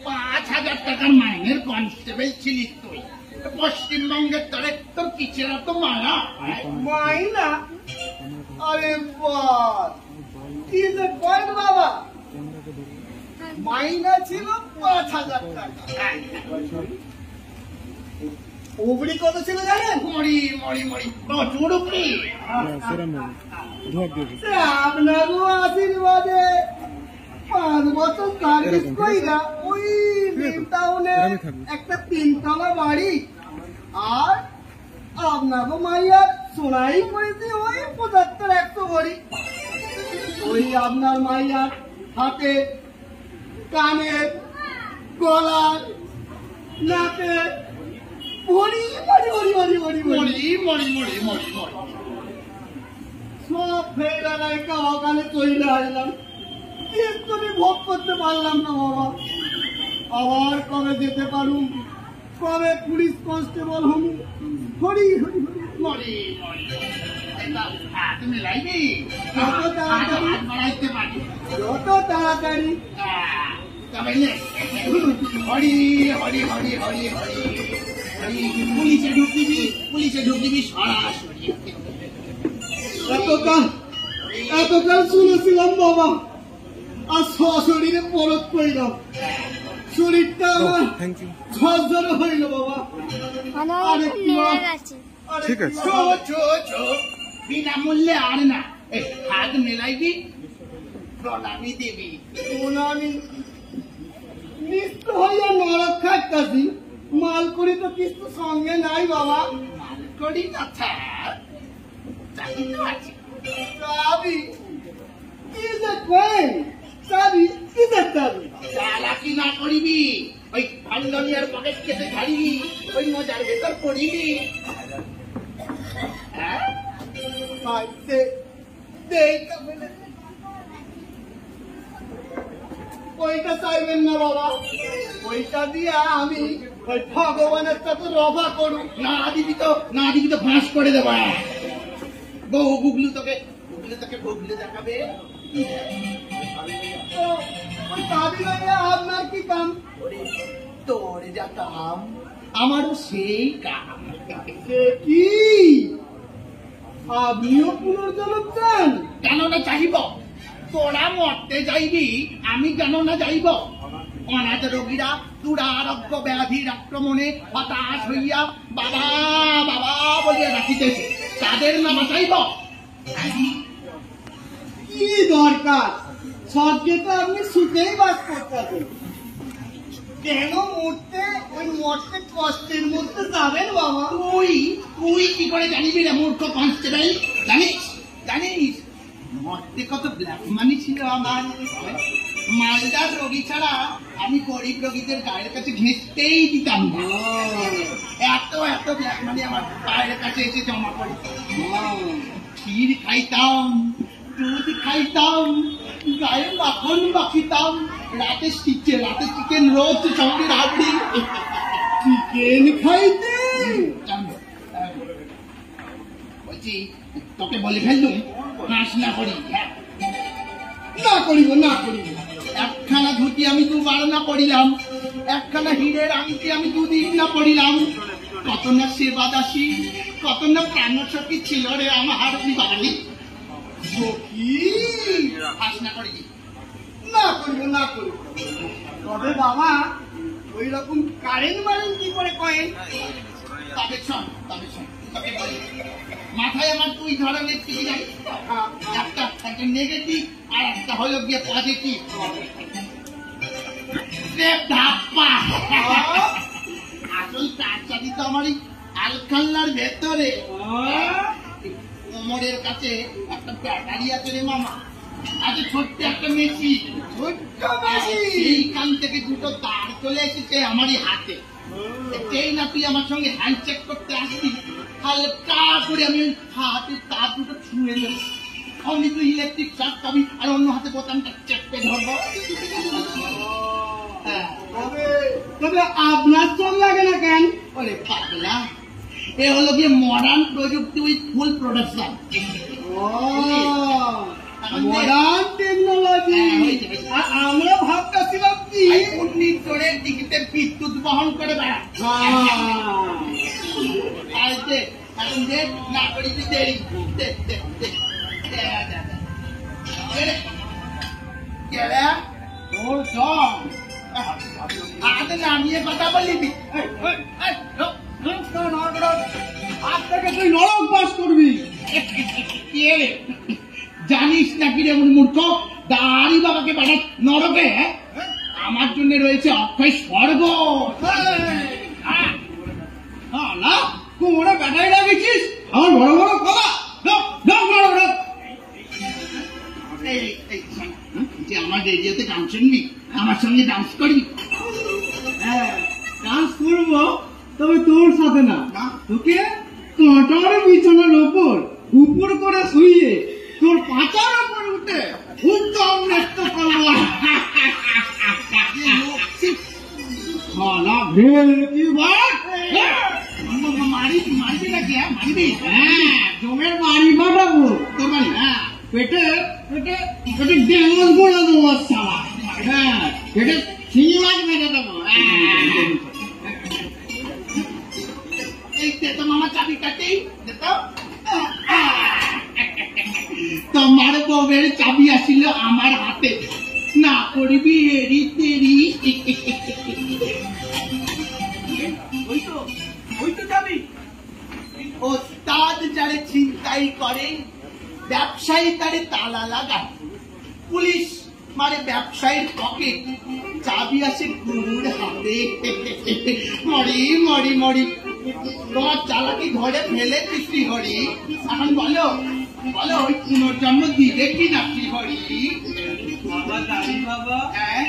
5,000 টাকার মাইনের কনস্টেবল ছিলিস তুই, পশ্চিমবঙ্গের তরে তোর কিছেরা তো মায়া। মাইনা? আরে বাস কি যে কয় বাবা, মাইনা ছিল 5,000 টাকা। উবড়ি কত ছিল জানেন? মরি প্রচুর উপরি। আপনারও আশীর্বাদে 5 বছর সার্ভিস কইরা ওই টাউনে একটা 3তলা বাড়ি আর আপনারও মাইয়া সোনাই করেছে ওই 75-100 ভরি। ওই আপনার মাইয়ার হাতে, কানে, গলার, নাকে ভরি সব ফেরালাই কানে চলে আসলাম। কিছুই ভোগ করতে পারলাম না বাবা। আবার কবে যেতে পারুম, কবে পুলিশ কনস্টেবল হম। হরি তুমি লাইনি বাড়াইতে পারি যত তাড়াতাড়ি। পুলিশে ঢুকবি সরাসরি। এতকাল শুনেছিলাম বাবা, আর সশরীরে পরত কইলাম। শরীরটা আমার ঝরঝর হইল বাবা। ঠিক আছে। বিনামূল্যে আর না, হাত মেলাইবি, প্রণামী দেবী। প্রণামী নিষ্ঠ হইয়া নরক খাইতাছি, মাল করি তো কিছু সঙ্গে নাই বাবা। করি না চাবি কি যে কই, চাবি কি যে চাবি। চালাকি না করিবি, ওই ভান্ডনিয়ার পকেট কেটে ছাড়িবি, ওই মজার ভেতর পড়িবি। ওইটা চাইবেন না বাবা, ওইটা দিয়া আমি ওই ভগবানের সাথে রফা করুন। না দিবি তো ফাঁস করে দেবা। বউ গুগলু তোকে গুগলে দেখাবে। ওই চাবি লইয়া আপনার কি কাম? তোর যা কাম আমারও সেই কাম। সে কি আপনিও পুনর্জন্ম চান? কেন না চাইব? তোরা মরতে যাইবি, আমি কেন না যাইব? অনাথ রোগীরা দুরারোগ্য ব্যাধির আক্রমণে হতাশ হইয়া বাবা বলিয়া রাখিতেছে, তাদের না বাঁচাইব? কি দরকার? স্বর্গে তো আপনি সুখেই বাস করতেন, কেন মরতে কষ্টের মধ্যে যাবেন বাবা? তুই কি করে জানিবি রে মূর্খ কনস্টেবল? জানিস মরতে কত ব্ল্যাক মানি ছিল আমার। মালদার রোগী ছাড়া আমি গরিব রোগীদের গায়ের কাছে ঘেঁচতেই দিতাম না। এত ব্ল্যাক মানি আমার গায়ের কাছে এসে জমা পড়ে। ক্ষীর খাইতাম, দুধ খাইতাম, গায়ে মাখন মাখিতাম, রাতে চিকেন রোস্ট, সঙ্গে রাবড়ি। চিকেন খাইতে? বলছি তোকে বলে ফেললুম হাস না করি। না করিব। একখানা ধুতি আমি 2 বার না পড়িলাম, একখানা হীরের আংটি আমি 2 দিন না পড়িলাম। কত না সেবা দাসী, কত না প্রাণসখী ছিল রে আমার বাড়ি। হাস না করি। না করিব। তবে বাবা ওই রকম কারেন্ট মারেন কি করে কয়েন? তবে শোন তোকে বলি, মাথায় আমার 2 ধরনের টিকি জানি, একটা নেগেটিভ আর একটা হলো গিয়ে পজিটিভ। আসল কাজটাদি তো আমার এই আলখাল্লার ভেতরে। কোমরের কাছে একটা ব্যাটারি আছে রে মামা, আছে ছোট্ট একটা মেশিন। সেইখান থেকে 2টো তার চলে এসেছে আমারই হাতে। যেই না তুই আমার সঙ্গে হ্যান্ডশেক করতে আসবি, হালকা করে আমি হাতে তার 2টো ছুঁয়ে দেবো। অমনি তুই ইলেকট্রিক শক পাবি, আর অন্য হাতে বোতামটা চেপে ধরবো। তবে আপনার চোখ লাগে না কেন? ওরে পাগলা, এ হলো গিয়ে মডার্ন প্রযুক্তি with full production. Modern technology. আর আমরা ভাবতেছিলাম কি চোরের দিকে বিদ্যুৎ বহন করে বেড়া। এখন দেখ না করি তুই দেরি। ওর সব হাতে নামিয়ে কথা বলিবি। আজ থেকে তুই নরক বাস করবি। জানিস নাকি রে মূর্খ, দাঁড়ি বাবাকে পাঠাত নরকে। আমার জন্য রয়েছে অক্ষয় স্বর্গ। না কোমরে ব্যাটারি লাগিয়েছিস, আমার বড় বড় কথা। যে আমার রেডিওতে গান শুনবি, আমার সঙ্গে ডান্স করবি। হ্যাঁ ডান্স করবো, তবে তোর সাথে না। তোকে কাঁটার বিছানার উপর করে শুইয়ে তোর পাতার উপর উঠে উত্তম নৃত্য করবো। মারবি নাকি? মারবি? হ্যাঁ জমের বাড়ি পাঠাবো তোর বাড়ি? হ্যাঁ পেটে ড্যামেজ করে দেবো সালা। হ্যাঁ পেটে চিনি মাছ বেঁধে দেবো। এই তো মামা চাবি কাটি তোমার বউয়ের চাবি আসিল আমার হাতে, না করবি এরি তেরি। ওই তো যাবি। ওস্তাদ যারে ছিনতাই করে, ব্যবসায়ী তারে তালা লাগায়, পুলিশ মারে ব্যবসায়ীর পকেট, চাবি আসে গুরুর হাতে। মরি তোমার চালাকি ধরে ফেলে শ্রীহরি। এখন বলো ওই পুনর্জন্ম দিবে কি না শ্রীহরি? বাবা দাঁড়ি বাবা, হ্যাঁ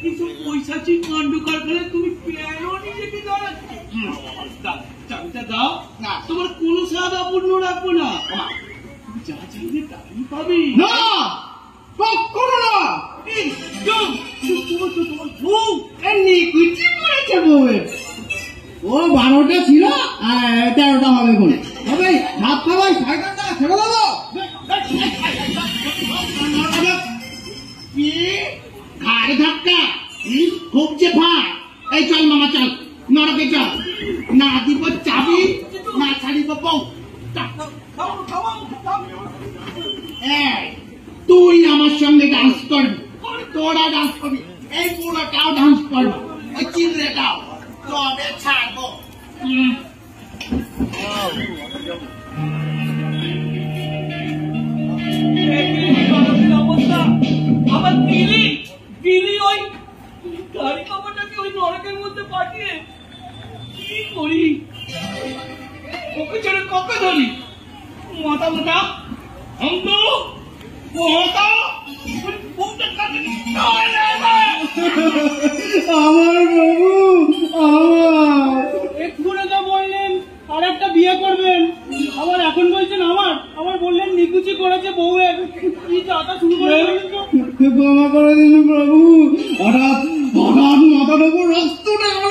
কিছু পয়সাচি কাণ্ড কারখানে তুমি কেন নিজেকে দাঁড়াচ্ছ? চাবিটা দাও না। তোমার কোনো স্বাদ অপূর্ণ রাখবো না। তুমি যা চাইবে তাই পাবি। না কখনো না। তোমার বউ এমনি কুচি করেছে বউয়ের। ও 12টা ছিল, 13টা হবে কোন হবে। ভাত খাবাই সাইকেলটা ছেড়ে দেবো। ঘাড় ধাক্কা, খুব যে ফাঁক। এই চল মামা চল, নরকে চল। না দিব চাবি, না ছাড়িব বউ। তুই আমার সঙ্গে ডান্স করবি, তোরা ডান্স করবি, এই পুরোটাও ডান্স করবো, ওই চিংড়েটাও তবে ছাড়বো। একদিন ওই ছেলে ককে ধরি মাথা মোটা অন্ধ মোটা আমার বাবু আমার এক্ষুনি তো বললেন আর একটা বিয়ে করবেন, আবার এখন বলছেন আমার বললেন নিকুচি করেছে বউয়ের, কি চাটা শুরু করে ক্ষমা করে দিন প্রভু। হঠাৎ মাথার উপর রক্ত গেল,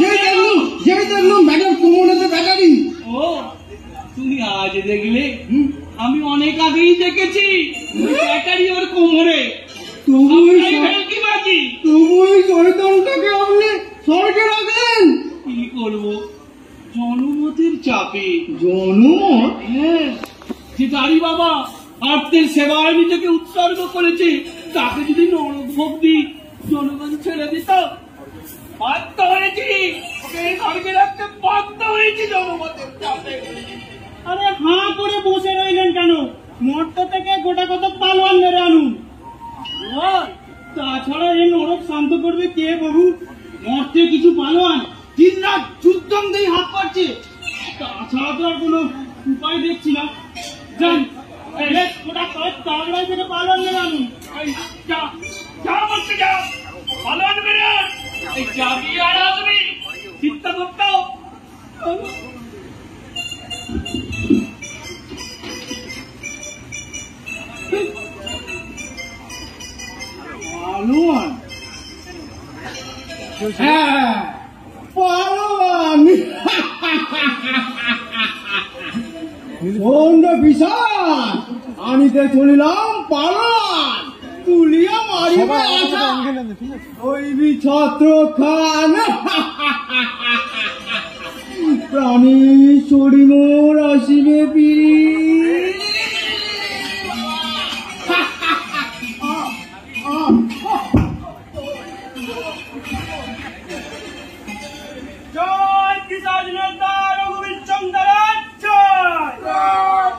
যেই দেখলাম ব্যাটার কোমরেতে ব্যাটারি। ও তুমি আজ দেখলে? আমি অনেক আগেই দেখেছি ব্যাটারি ওর কোমরে। তবুই শয়তানটাকে আপনি স্বর্গে রাখেন। কি করবো, জনমতের চাপে। জনমত? হ্যাঁ, যে দাঁড়ি বাবা আর্তের সেবায় নিজেকে উৎসর্গ করেছে, তাকে যদি নরভোগ দিই জনগণ ছেড়ে দিত। বাধ্য হয়েছি ওকে স্বর্গে রাখতে, বাধ্য হয়েছি জনমতের চাপে। আরে হাঁ করে বসে রইলেন কেন? মর্ত থেকে গোটা কত পালোয়ান মেরে আনুন। তাছাড়া এই নরক শান্ত করবে কে বাবু? মর্তে কিছু পালোয়ান দিন রাত যুদ্ধম দিয়ে হাত পাচ্ছে, তাছাড়া তো আর কোনো উপায় দেখছি না। যান গোটা কয়েক তাগড়াই থেকে পালোয়ান মেরে আনুন। যা বলছে যা, পালোয়ান মেরে আন। এই যাবি আর আসবি চিন্তা করতেও। পালোয়ান? হ্যাঁ পালোয়ান। বিশাল আনিতে চলিলাম পালোয়ান, তুলিয়া মারিবে আশা হইবি ছত্র খান। প্রাণী শরী মোর আসিবে পিড়ি। জয় পিশাচ নেতা রঘুবীর চন্দ্রের জয়। জয়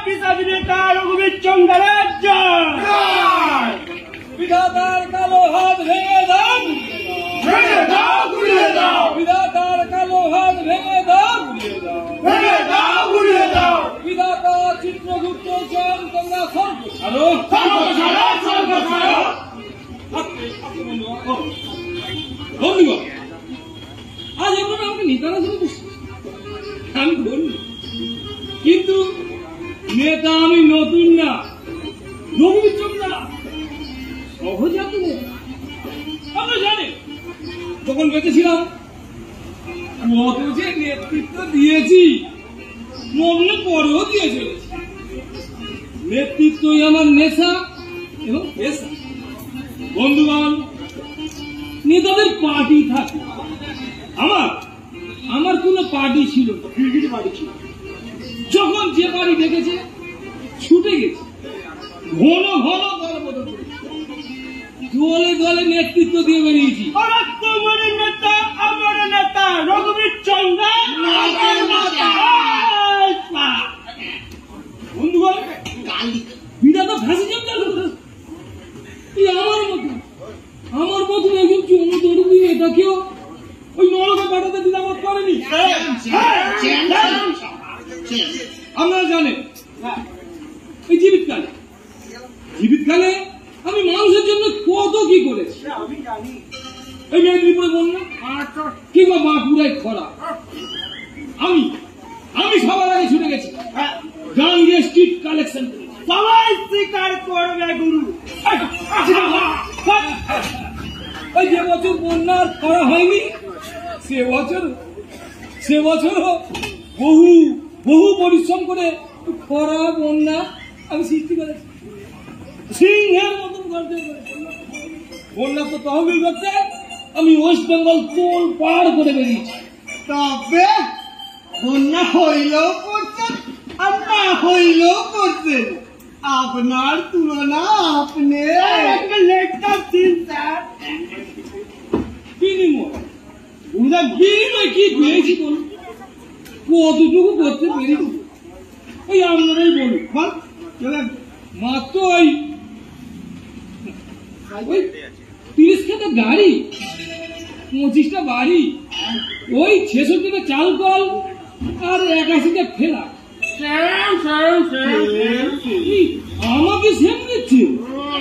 পিশাচ নেতা রঘুবীর চন্দ্রের জয়। বিধাতার কালো হাত ভেঙে দাও, ভেঙে দাও গুড়িয়ে দাও, বিধাতার কালো হাত ভেঙে দাও, ভেঙে দাও গুড়িয়ে দাও। বিধাতা চিত্রগুপ্ত জন তোমরা স্বর্গ ছাড়ো, স্বর্গ ছাড়ো, স্বর্গ ছাড়ো। বন্ধুগণ, আজ আপনারা আমাকে নেতারা শুনে আমি বললি, কিন্তু নেতা আমি নতুন না, রঘুবীর চন্দ্র সহজাত নেতা। আমরা জানি যখন বেঁচেছিলাম কত যে নেতৃত্ব দিয়েছি, মরলে পরেও দিয়ে চলেছি। নেতৃত্বই আমার নেশা এবং পেশা। বন্ধুগণ, নেতাদের পার্টি থাকে, আমার কোন পার্টি ছিল না, ক্রিকেট পার্টি ছিল। যখন যে পার্টি দেখেছে ছুটে গেছে, ঘন ঘন দল বদল করেছে, দলে দলে নেতৃত্ব দিয়ে বেরিয়েছি। তোমার নেতা আমার নেতা রঘুবীর চন্দ্র। বন্ধুগণ, বিধাতা ফ্যাসিজম চালু করেছে। এই আমার মতন একজন চৌধুরী নেতাকেও ওই নরকে পাঠাতে দ্বিধাবোধ করেনি। আপনারা জানেন এই জীবিতকালে আমি মানুষের জন্য কত কি করেছি। এই মেদিনীপুরে বন্যা কিংবা বাঁকুড়ায় খরা, আমি সবার আগে ছুটে গেছি গাঙ্গে স্ট্রিট কালেকশন। সবাই স্বীকার করবে গুরু। ওই যে বছর বন্যার খরা হয়নি, সে বছরও বহু পরিশ্রম করে খরা বন্যা আমি সৃষ্টি করেছি। সিংহের মতন করতে বন্যা তো তহবিল করতে আমি ওয়েস্ট বেঙ্গল তোল পার করে বেরিয়েছি। তবে বন্যা হইলেও করছেন আর না হইলেও করছেন, আপনার তুলনা আপনি বিনিময় কি পেয়েছি বলুন, কতটুকু করতে পেরেছি ওই আপনারাই বলুন। মাত্র ওই 30 খাতা গাড়ি 25টা বাড়ি, ওই 66টা চাল কল আর 81টা ফেলা। আমাকে সেম দিচ্ছে?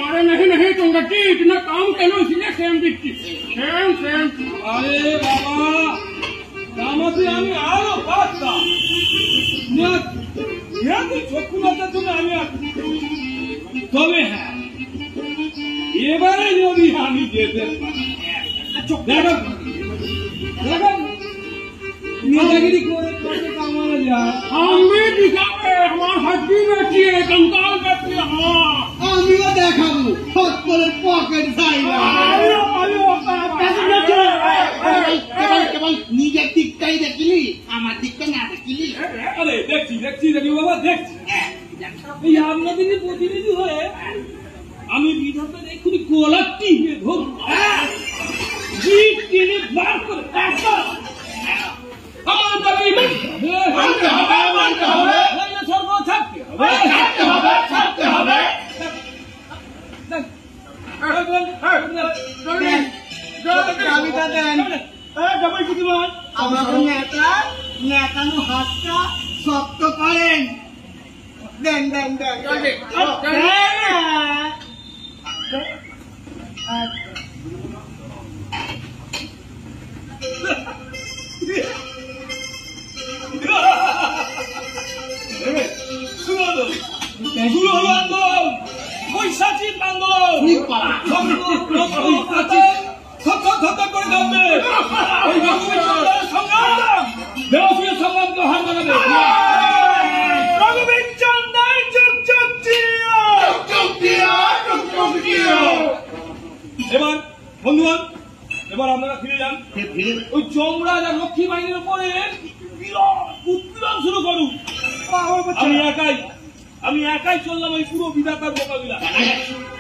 अरे नहीं नहीं तुम गट्टी इतना काम करो इसलिए सेम दिखती सेम सेम। আরে বাবা, আমাকে আমি আরো পাঁচটা চক্ষু লজ্জার জন্য আমি তবে হ্যাঁ, এবারে যদি আমি যেতে দেখো দেখো নেতাগিরি করে কামানো যায়। हमें दिखावे हमारा हड्डी बैठी है कंकाल बैठी है। हाँ আমিও দেখাবো হট করে পকেট সাইলা। কেবল নিজের দিকটাই দেখলি, আমার দিকটা না দেখলি। আরে দেখছি দেখছি দেখি বাবা দেখছি। এই আপনাদের প্রতিনিধি হয়ে আমি বিধাতার এক্ষুনি কলার টিপে ধরবো, জিপ টেনে বার করে আমার দাবি মানতে হবে, মানতে হবে, সর্ব ছাড়তে হবে, ছাড়তে হবে, ছাড়তে হবে। চাবিটা দেন। আমাকে নেতানো হাতটা শক্ত করেন। দেন দেন দেন। শুরু হলো আন্দোলন, বৈশাখীর আন্দোলন। করে যাবে সংগ্রাম, দেওয়া সংগ্রামকে হার মানাবে। রঘুবীর চন্দ্র চুপ চুপ এবার বন্ধুগণ, এবার আপনারা ফিরে যান, ওই যমরাজ আর লক্ষ্মী বাহিনীর উপরে উৎপীড়ন শুরু করুন। আমি একাই চললাম ওই পুরো বিধাতার মোকাবিলা।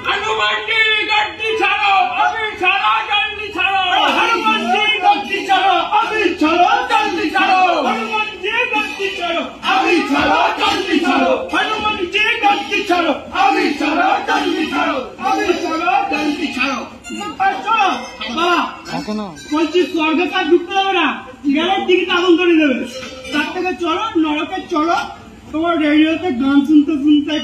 হনুমানজি গাড়ি ছাড়ো, আমি ছাড়া গাড়ি ছাড়ো, হনুমানজি গাড়ি ছাড়ো, আমি ছাড়ো গাড়ি ছাড়ো, হনুমানজি গাড়ি ছাড়ো, আমি ছাড়ো গাড়ি ছাড়ো, হনুমানজি গাড়ি ছাড়ো, আমি ছাড়ো গাড়ি ছাড়ো, আমি ছাড়ো গাড়ি ছাড়ো। বলছি স্বর্গে কাজ ঢুকতে হবে না, গেলে টিকিট আগুন করে দেবে। তার থেকে চলো নরকে চলো, তোমার রেডিওতে গান শুনতে শুনতে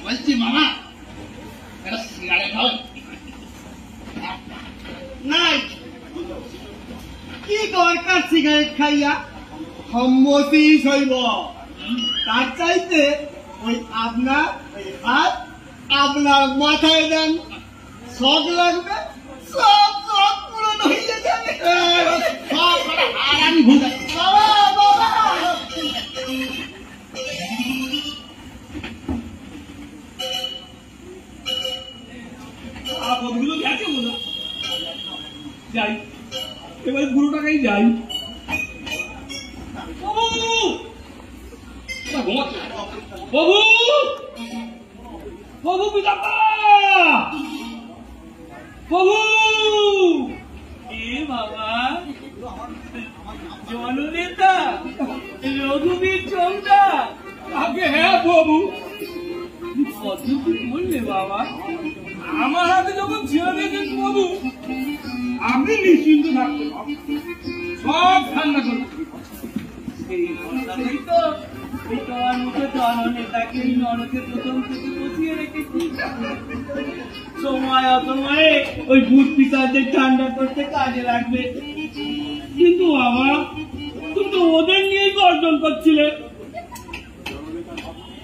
বলছি মামা একটা সিগারেট হবে নাই। কি দরকার সিগারেট খাইয়া, সম্মতি শৈব। তার চাইতে ওই আপনার ওই হাত আপনার মাথায় দেন, শখ লাগবে, সব সব পূরণ হয়ে যাবে। সব আর আমি ভুলে বাবা বাবা আপদগুলো গেছে বোঝা যাই, এবারে পুরোটাকেই যাই। বাবু বাবু বিধাতা, বাবু এ বাবা জননেতা রঘুবীর চন্দ্রা। আগে হ্যাঁ বাবু, কত কি বললে বাবা, আমার হাতে যখন ছেড়ে দিয়েছেন বাবু আমি নিশ্চিন্ত থাকতে পারবো, সব ঠান্ডা করতে। এই কথাটাই তো ওই তোমার মুখে জননেতাকে নরকে প্রথম থেকে বসিয়ে রেখেছি। সময় অসময়ে ওই ভূত পিশাচদের ঠান্ডা করতে কাজে লাগবে। কিন্তু বাবা তুমি তো ওদের নিয়েই গর্জন করছিলে।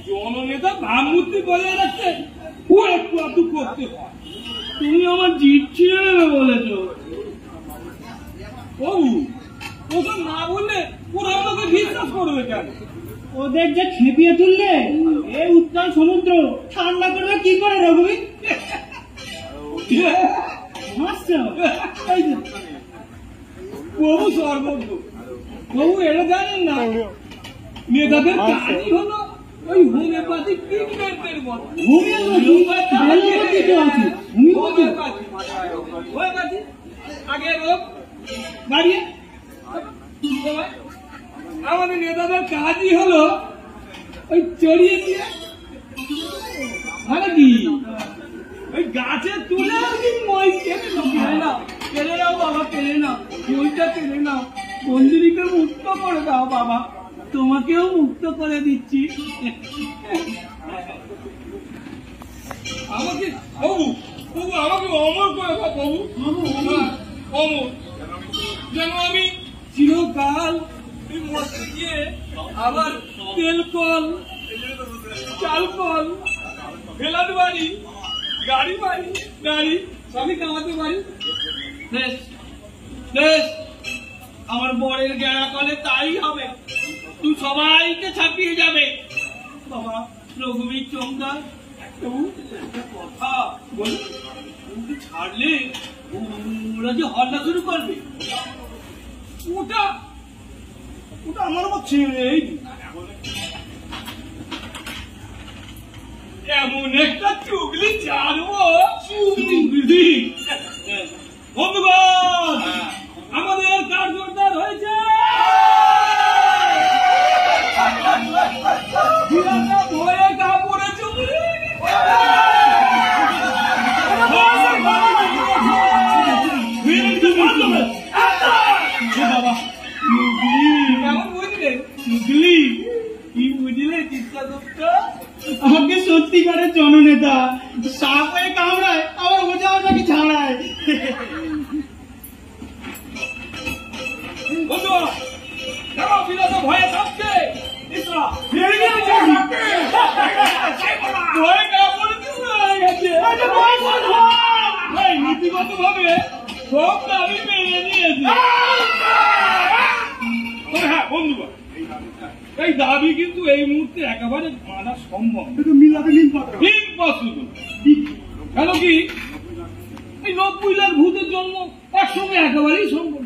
জননেতা ভাবমূর্তি বজায় রাখতে ও একটু আধটু করতে হয়। তুমি আমার জিদ ছিঁড়ে নেবে বলেছ। ওসব না বললে ওরা আমাকে বিশ্বাস করবে কেন? ওদের যে খেপিয়ে তুললে এই উত্তাল সমুদ্র ঠান্ডা করবে কি করে রঘুবীর? বহু সর্বজ্ঞ, বহু এটা জানেন না, নেতাদের কাজই হলো ওই হোমিওপ্যাথিক ট্রিটমেন্টের মতো। হোমিওপ্যাথি আগে রোগ বাড়িয়ে, আমাদের নেতাদের কাজই হলো ওই চড়িয়ে দিয়ে মানে কি ওই গাছে তুলে আর কি মই কেটে নাও, কেড়ে নাও বাবা, কেড়ে নাও, মইটা কেড়ে নাও, বন্দিনীকে মুক্ত করে দাও বাবা, তোমাকেও মুক্ত করে দিচ্ছি। আমাকে বাবু, বাবু আমাকে অমর করে দাও বাবু, অমর, যেন আমি চিরকাল এই মস্তি দিয়ে আবার তেল কল, চাল কল, ফেলার বাড়ি, গাড়ি বাড়ি, গাড়ি সবই কামাতে পারি। বেশ বেশ, আমার বরের গেড়া কলে তাই হবে, তুই সবাইকে ছাপিয়ে যাবে। বাবা রঘুবীর চমদার একটা কথা বল, ওকে ছাড়লে ওরা যে হল্লা শুরু করবে, ওটা ওটা আমার আবার ছেড়ে এমন একটা চুগলি জানবো, চুগলি। বন্ধুগণ, আমাদের কাজ জোরদার হয়েছে, ভয়ে কাপড়ে চুগলি, বাবা কেমন বুঝলেন? চুগলি কি বুঝলে চিত্তাগুপ্ত? আমাকে সত্যিকারের জননেতা, সাপ হয়ে কামড়ায় আবার ওঝা ওঝাকে ছাড়ায়। বন্ধুরা, দেখো বিরাট ভয়ে থাকছে, নীতিগত ভাবে সব দাবি মেনে নিয়েছে। হ্যাঁ বন্ধুরা, এই দাবি কিন্তু এই মুহূর্তে একেবারে মানা সম্ভব ইম্পসিবল। কেন কি এই 90 লাখ ভূতের জন্ম একসঙ্গে একেবারেই সম্ভব,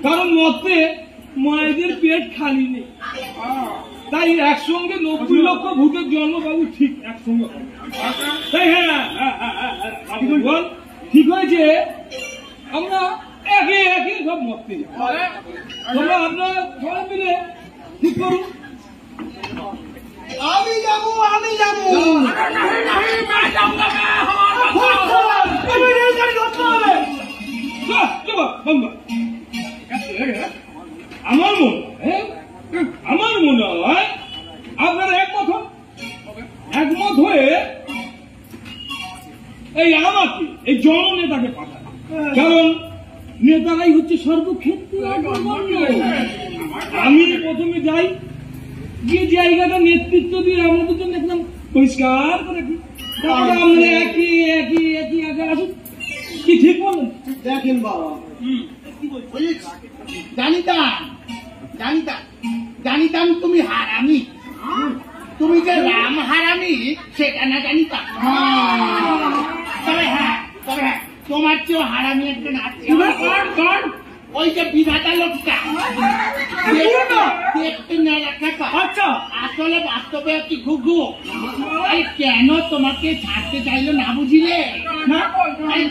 কারণ মতে মায়েদের পেট খালি নেই, তাই একসঙ্গে 90 লক্ষ ভূতের জন্ম বাবু ঠিক একসঙ্গে হবে। তাই হ্যাঁ ঠিক হয়েছে, আমরা একে একে সব মরতে যাই। তোমরা আপনারা সবাই মিলে ঠিক করুন। আমি যাবো, আমি যাবো। আমার মনে হয় আপনারা একমত হয়ে এই আমাকে এই জননেতাকে পাঠান, কারণ নেতারাই হচ্ছে সর্বক্ষেত্রে অগ্রগণ্য। আমি প্রথমে যাই, গিয়ে জায়গাটা নেতৃত্ব দিয়ে আমাদের জন্য একদম পরিষ্কার করে দিই, তারপরে আমরা একই একই একই আগে আসুন। কি ঠিক বলেন? দেখেন বাবা, জানিতাম তুমি হারামি, তুমি যে রাম হারামি সেটা না জানিতাম। তবে হ্যাঁ তোমার চেয়েও হারামি একজন আছে, ওই যে বিধাতা লোকটা, দেখতে নেড়া, আচ্ছা আসলে বাস্তবে কি ঘুঘু। কেন তোমাকে ছাড়তে চাইলো না বুঝিলে?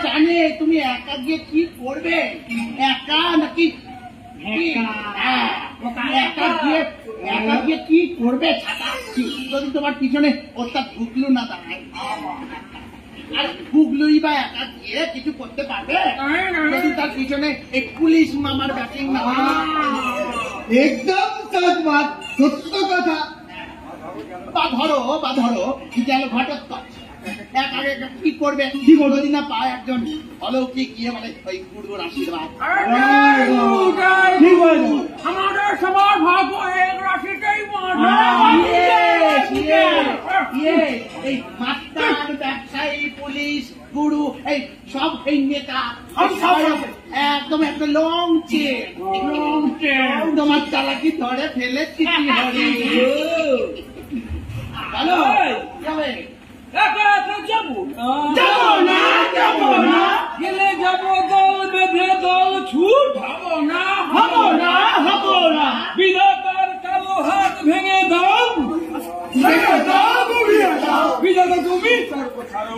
জানে তুমি একা গিয়ে কি করবে, একা নাকি একা গিয়ে কি করবে, যদি তোমার পিছনে ওটা ঢুকলো না দাঁড়ায়, আর ঢুকলোই বা একা গিয়ে কিছু করতে পারবে যদি তার পিছনে এই পুলিশ মামার ব্যাটিং না হয়? একদম সৎ, সত্য কথা। বা ধরো গেল ঘটোৎকচ, কি করবে, যদি না পায় একজন অলৌকিক গিয়ে বলে ওই গুরুর আশীর্বাদ। আমাদের সবার ভাগ্য এক রাশিতেই এই মাস্টার, ব্যবসায়ী, পুলিশ, গুরু, এই সব এই নেতা একদম একটা লং চেন, তোমার চালাকি ধরে ফেলে চিঠি হবে। হ্যালো, যাবো না, গেলে যাবো দল বেঁধে, দল ছুট হবো না, বিধাতার কালো হাত ভেঙে দাও, বিধাতা তুমি সর্ব ছাড়ো,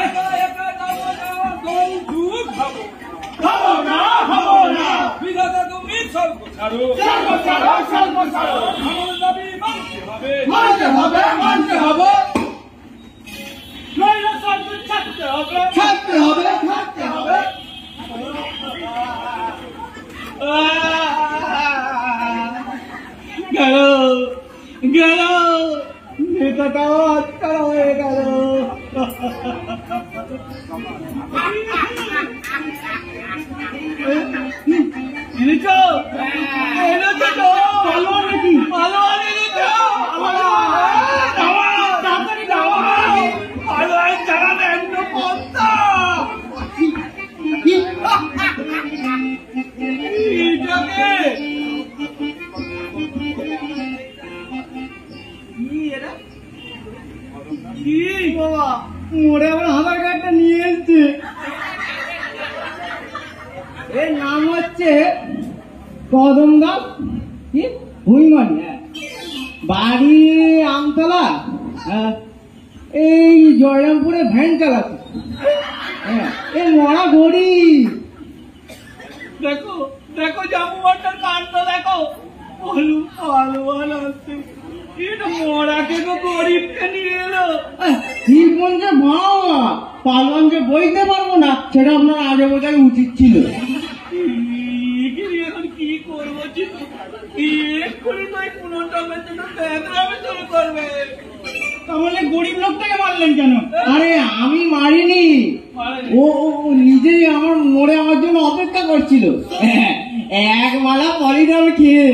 একা একা যাবো না, দল ছুট হবো না, বিধাতা তুমি স্বর্গ ছাড়ো আমার দাবি মানতে হবে নইলে স্বর্গ ছাড়তে হবে গেল নেতাটাও আটকানো হয়ে গেল। মোড়ে আমার আধার কার্ডটা নিয়ে এসছে। এর নাম হচ্ছে কদম দাস ভুইমানি, বাড়ি আমতলা, এই জয়রামপুরে ভ্যান চালাচ্ছে। এই মরা গরিব। দেখো দেখো জামুয়াটার কাণ্ড দেখো, ভালো ভালো ভালো হচ্ছে। এটা মরাকে তো গরিবকে নিয়ে এলো। শিবগঞ্জে বাবা পালগঞ্জে বইতে পারবো না, সেটা আপনার আগে বোঝাই উচিত ছিল। এখন কি করবো চিন্তা, এক্ষুনি তো এই পুনর্জন্মের জন্য প্যাঁচড়ামে শুরু করবে। তাহলে গরিব লোকটাকে মারলেন কেন? আরে আমি মারিনি, ও নিজেই আমার মোড়ে আমার জন্য অপেক্ষা করছিল। এক মালা পলিডাল খেয়ে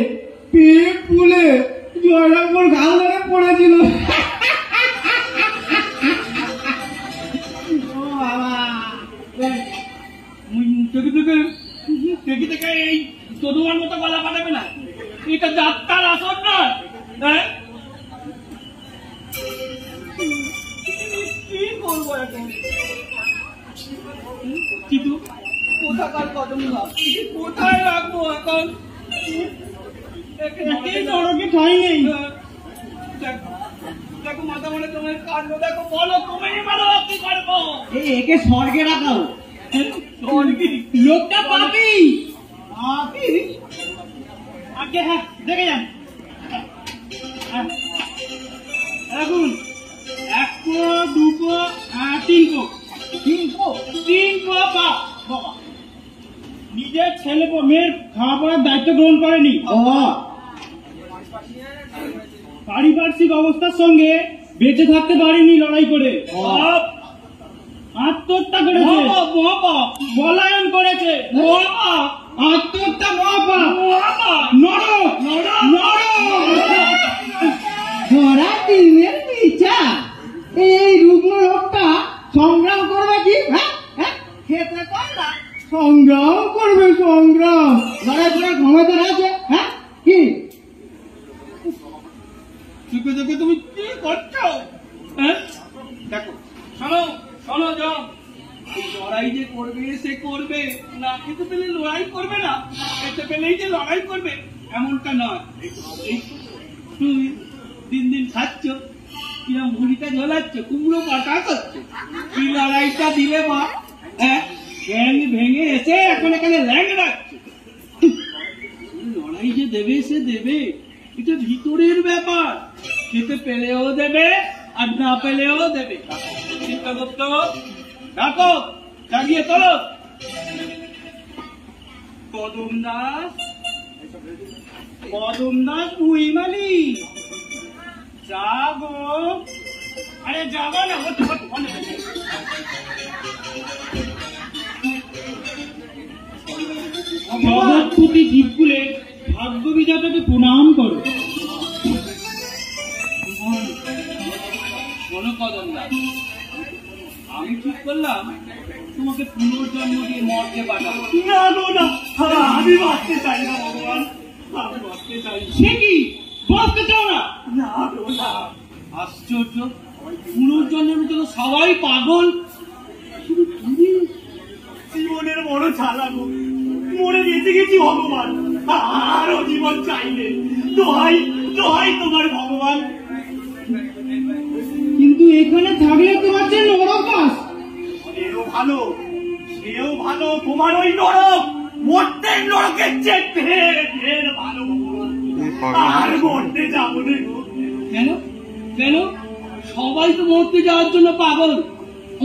পেট ফুলে জয়রামপুর ঘাল ধরে পড়েছিল। দেখি দেখে এই তদুয়ার মতো গলা পাঠাবে না, এটা যাত্রার আসন না। কি করবো এখন? কিন্তু কোথাকার কদম ভাব, কোথায় রাখবো এখন? নরকে ঠাই নেই। দেখো মাথা মনে তোমার কাণ্ড দেখো, বলো তুমি বলো কি করবো? একে স্বর্গে রাখাও। লোকটা পাপি পাপি। আগে হ্যাঁ দেখে যান। এখন 1 কো 2 কো 3 কো বাবা নিজের ছেলে মেয়ের খাওয়া পড়ার দায়িত্ব গ্রহণ করেনি, পারিপার্শ্বিক অবস্থার সঙ্গে বেঁচে থাকতে পারেনি, লড়াই করে আত্মহত্যা করেছে, পলায়ন করেছে, আত্মহত্যা ধরা দিনের পিছা। এই রুগ্ন লোকটা সংগ্রাম করবে কি? খেতে পারলা সংগ্রাম করবে, সংগ্রাম লড়াই করার ক্ষমতা আছে। হ্যাঁ কি চুপে চুপে তুমি কি করছো? দেখো শোনো শোনো, যাও লড়াই যে করবে সে করবে না, খেতে পেলে লড়াই করবে না, খেতে পেলেই যে লড়াই করবে এমনটা নয়। তুমি দিন দিন খাচ্ছ, কিরম ভুড়িটা ঝোলাচ্ছ, কুমড়ো পাটা করছো, কি লড়াইটা দিলে মা? গ্যাং ভেঙে এসে এখন এখানে ল্যাং রাখছো। লড়াই যে দেবে সে দেবে, এটা ভিতরের ব্যাপার, খেতে পেলেও দেবে আর না পেলেও দেবে। চিন্তাগুপ্ত ডাকো, জাগিয়ে তোলো। কদম দাস ভুইমালি, জাগো। আরে যাবো না, জগৎপতি জীবকুলের ভাগ্য বিধাতাকে প্রণাম করো। শোনো কদম দাস, আমি ঠিক করলাম তোমাকে পুনর্জন্ম দিয়ে মর্তে পাঠাবো। না, আমি বাঁচতে চাই না ভগবান, আমি বাঁচতে চাই। সে কি বাঁচতে চাও না? না, আশ্চর্য, পুনর্জন্মের জন্য সবাই পাগল, শুধু তুমি জীবনের বড় চালাবো, মরে বেঁচে গেছি ভগবান, আরো জীবন চাইলে দোহাই তোমার ভগবান। কিন্তু এখানে থাকলে তোমার যে নরক বাস, সেও ভালো, তোমার ওই নরক মরতে নরকের চেয়ে ঢের ঢের ভালো ভগবান। আর মরতে যাবো না। কেন কেন? সবাই তো মরতে যাওয়ার জন্য পাগল।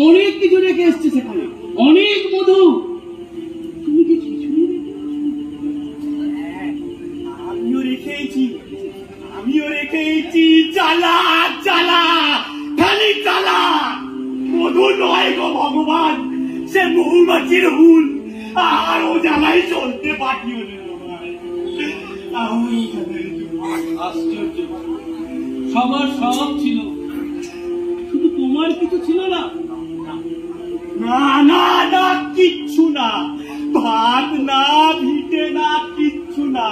অনেক কিছু রেখে এসছে সেখানে, অনেক মধু। তুমি কি কিছুই আমিও রেখেছি জ্বালা জ্বালা, খালি জ্বালা। মধু নয় গো ভগবান, সে মৌমাছির হুল। আর ও জ্বালাই চলতে পারি। আশ্চর্য, সবার সব ছিল, শুধু তোমার কিছু ছিল না। না না না, কিচ্ছু না। ভাত না, ভিটে না, কিচ্ছু না।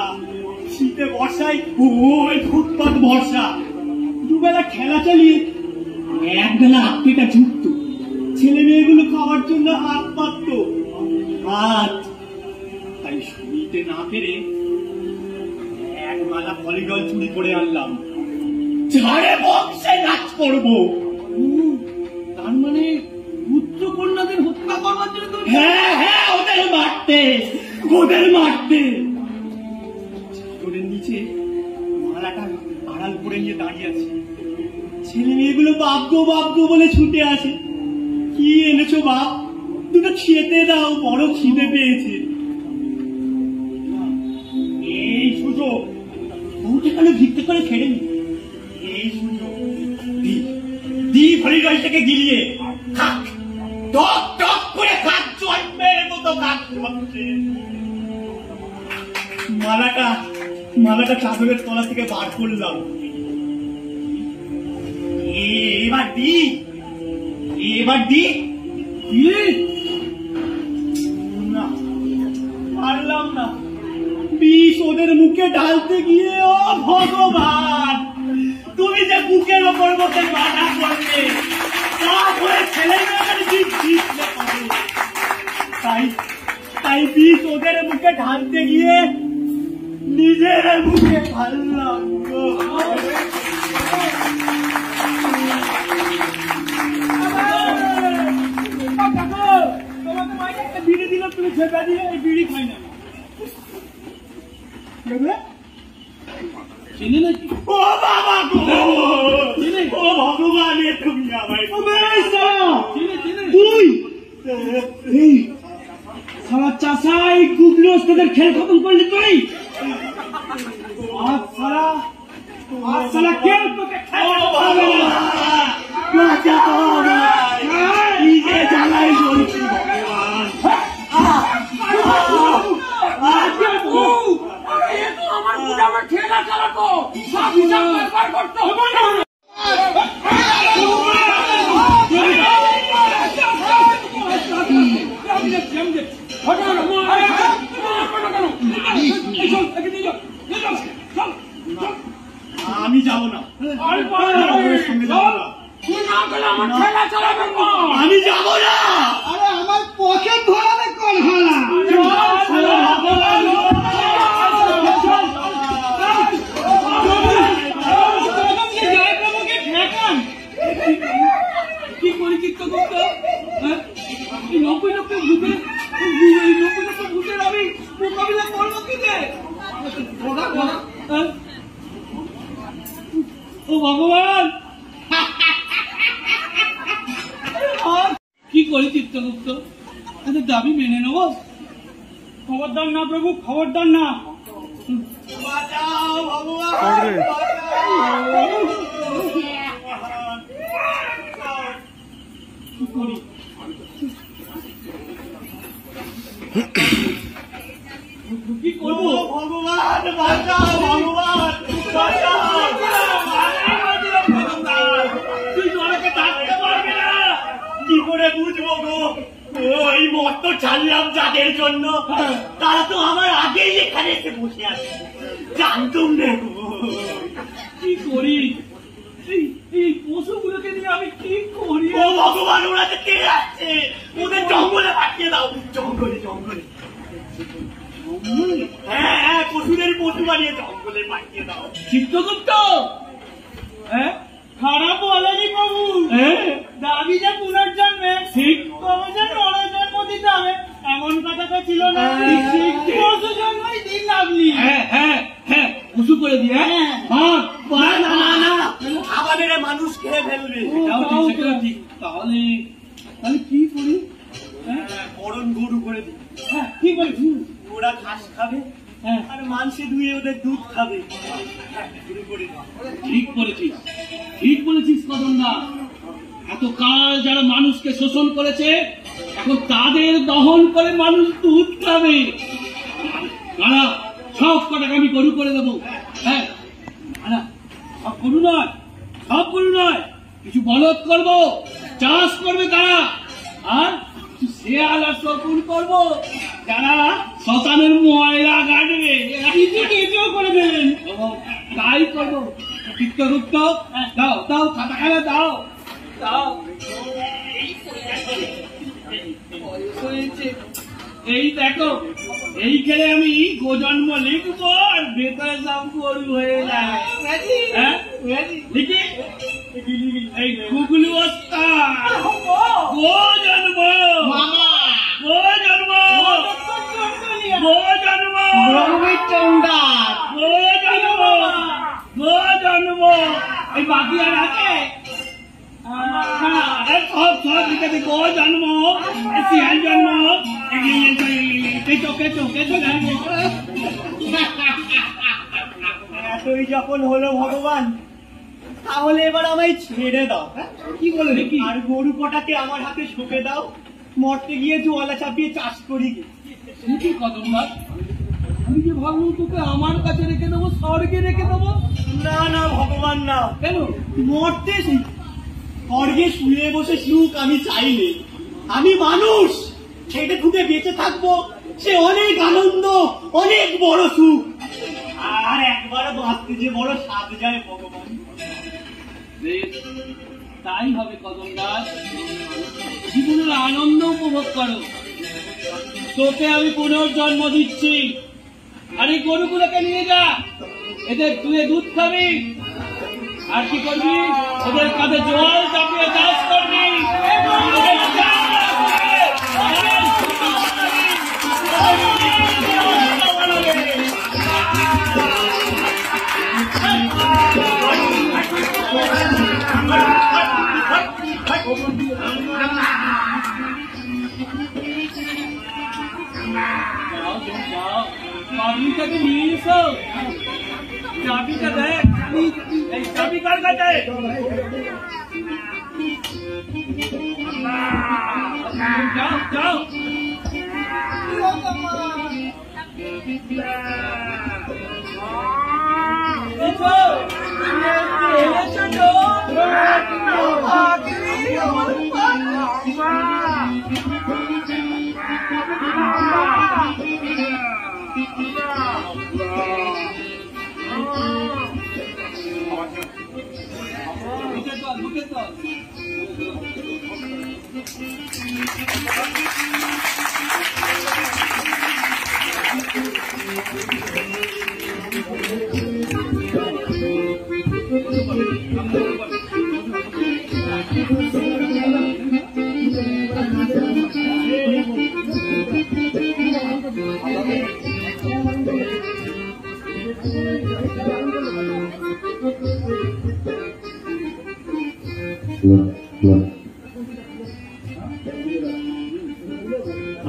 শীতে বর্ষায় ওই ফুটপাত ভরসা। দুবেলা খেলা চালিয়ে একবেলা আত্মীয়টা ঝুঁকত। ছেলে মেয়েগুলো খাওয়ার জন্য হাত পাতত। হাত তাই শুনিতে না পেরে এক মালা ভলিবল চুরি করে আনলাম। ঝাড়ে বক্সে নাচ করবো। তার মানে পুত্র কন্যাদের হত্যা করবার জন্য? হ্যাঁ হ্যাঁ, ওদের মারতে, ওদের মারতে। ওদের নিচে মালাটা আড়াল করে নিয়ে দাঁড়িয়ে আছে। ছেলে মেয়েগুলো বাপ গো বলে ছুটে আসে। কি এনেছো বাপ? দুটো খেতে দাও, বড় খিদে পেয়েছে। এই সুযোগ, বউটা কেন ভিক্ষে করে ফেরেনি? এই সুযোগ দি ভলিবলটাকে গিলিয়ে খাক, টক টক করে খাক, জন্মের মতো খাক। মালাটা চাদরের তলা থেকে বার করলাম। এবার দি না, পারলাম না। বিষ ওদের মুখে ঢালতে গিয়ে, ও ভগবান, তুমি যে বুকের ওপর বসে বাধা করবে, তারপরে ছেলে মেয়েদের তাই বিষ ওদের মুখে ঢালতে গিয়ে নিজের মুখে ঢাললাম। তোমাকে মাইকে একটা বিড়ি দিল, তুমি ছেপা দিলে, এই বিড়ি খাই না। চিনি নাকি? ও বাবা গো, ও ভগবান, তুমি আমায় তুই আমার চাষাই গুগলি ওস্তাদের খেল খতম করলি তুই। আজ সারা কেউ তোকে নিজে জ্বালাই চলছি ভগবান। আমার ঠেলা চালাতো, সব হিসাব করতো। আমি যাবো না, আমি যাবো না। আরে আমার পকেট ধরাবে কোন হালা? কি করি চিত্রগুপ্ত? 90 ভূতের আমি মোকাবিলা করবো কি? ও ভগবান, কি করি চিত্রগুপ্ত? এদের দাবি মেনে নেব? খবরদার না প্রভু, খবরদার না। বাঁচাও ভগবান, কি করি? কি করবো? ভগবান বাঁচাও, ভগবান বাঁচাও। তুই নরকে থাকতে পারবি না। কি করে বুঝবো গো? ওই মত তো ছাড়লাম যাদের জন্য, তারা তো আমার আগেই এখানে এসে বসে আছে। জানতুম না গো। কি করি? এই পশুগুলোকে নিয়ে আমি কি করি? ও ভগবান, ওরা যে কে আসছে, ওদের জঙ্গলে পাঠিয়ে দাও। জঙ্গলে হ্যাঁ, পশুদের পশু বানিয়ে জঙ্গলে পাঠিয়ে দাও। চিত্রগুপ্ত খারাপ বলেনি প্রভু। দাবি যে পুনর্জন্মে ঠিক তবে যে নরজন্ম দিতে হবে, এমন কথা তো ছিল না। পশু জন্মই দিন আপনি। হ্যাঁ হ্যাঁ হ্যাঁ উঁচু করে দি। হ্যাঁ না না না, আমাদের মানুষ খেয়ে ফেলবে। সেটাও ঠিক। তাহলে তাহলে কি করি? বরণ গরু করে দিই। হ্যাঁ কি করি? ওরা ঘাস খাবে আর মাংসে ধুয়ে ওদের দুধ খাবে। শুরু করে দাও। ঠিক বলেছিস, ঠিক বলেছিস কদমদা। এত কাল যারা মানুষকে শোষণ করেছে এখন তাদের দহন করে মানুষ দুধ খাবে। দাঁড়া, সব কটাকে আমি গরু করে দেবো। হ্যাঁ দাঁড়া, সব গরু নয়, সব গরু নয়, কিছু বলদ করবো, চাষ করবে তারা, আর কিছু শেয়াল আর শকুন করবো যারা শ্মশানের ময়লা গাড়বে। কিছু কেঁচো করে দেবেন। তাই করবো। চিত্রগুপ্ত, দাও দাও, খাতা খাতা দাও দাও। এই দেখো, এইখানে আমি গোজন্ম লিখবো আর ভেতরে সব গরু হয়ে যায়। লিখি এই গুগলু অস্তা গোজন্ম, গোজন্ম, গোজন্ম, গোজন্ম, গোজন্ম। এই বাকি আর আছে? সব সব লিখেছে। গো জন্ম, শিয়াল জন্ম, কেঁচো কেঁচো কেঁচো জন্ম। এতই যখন হলো ভগবান, তাহলে এবার আমায় ছেড়ে দাও। কি বলে দেখি? আর গরু কটাকে আমার হাতে সঁপে দাও, মরতে গিয়ে জোয়ালা চাপিয়ে চাষ করি। কি কদমদা, আমি যে ভাবলাম তোকে আমার কাছে রেখে দেবো, স্বর্গে রেখে দেবো। না না ভগবান না, কেন? মরতে স্বর্গে শুয়ে বসে সুখ আমি চাইনি। আমি মানুষ, খেটে খুঁটে বেঁচে থাকবো, সে অনেক আনন্দ, অনেক বড় সুখ। আর একবার বাঁচতে যে বড় স্বাদ যায় ভগবান। বেশ, তাই হবে কদমদাস। জীবনের আনন্দ উপভোগ করো। তোকে আমি পুনর্জন্ম দিচ্ছি। আর এই গরুগুলোকে নিয়ে যা, এদের তুই দুধ খাবি, আর কি করবি? ওদের কাঁধে জল চাপিয়ে চাষ করবি। পাবলিকটাকে নিয়ে এসো। চাবিটা দেখ, এই চাবি কার কাছে? যাও যাও।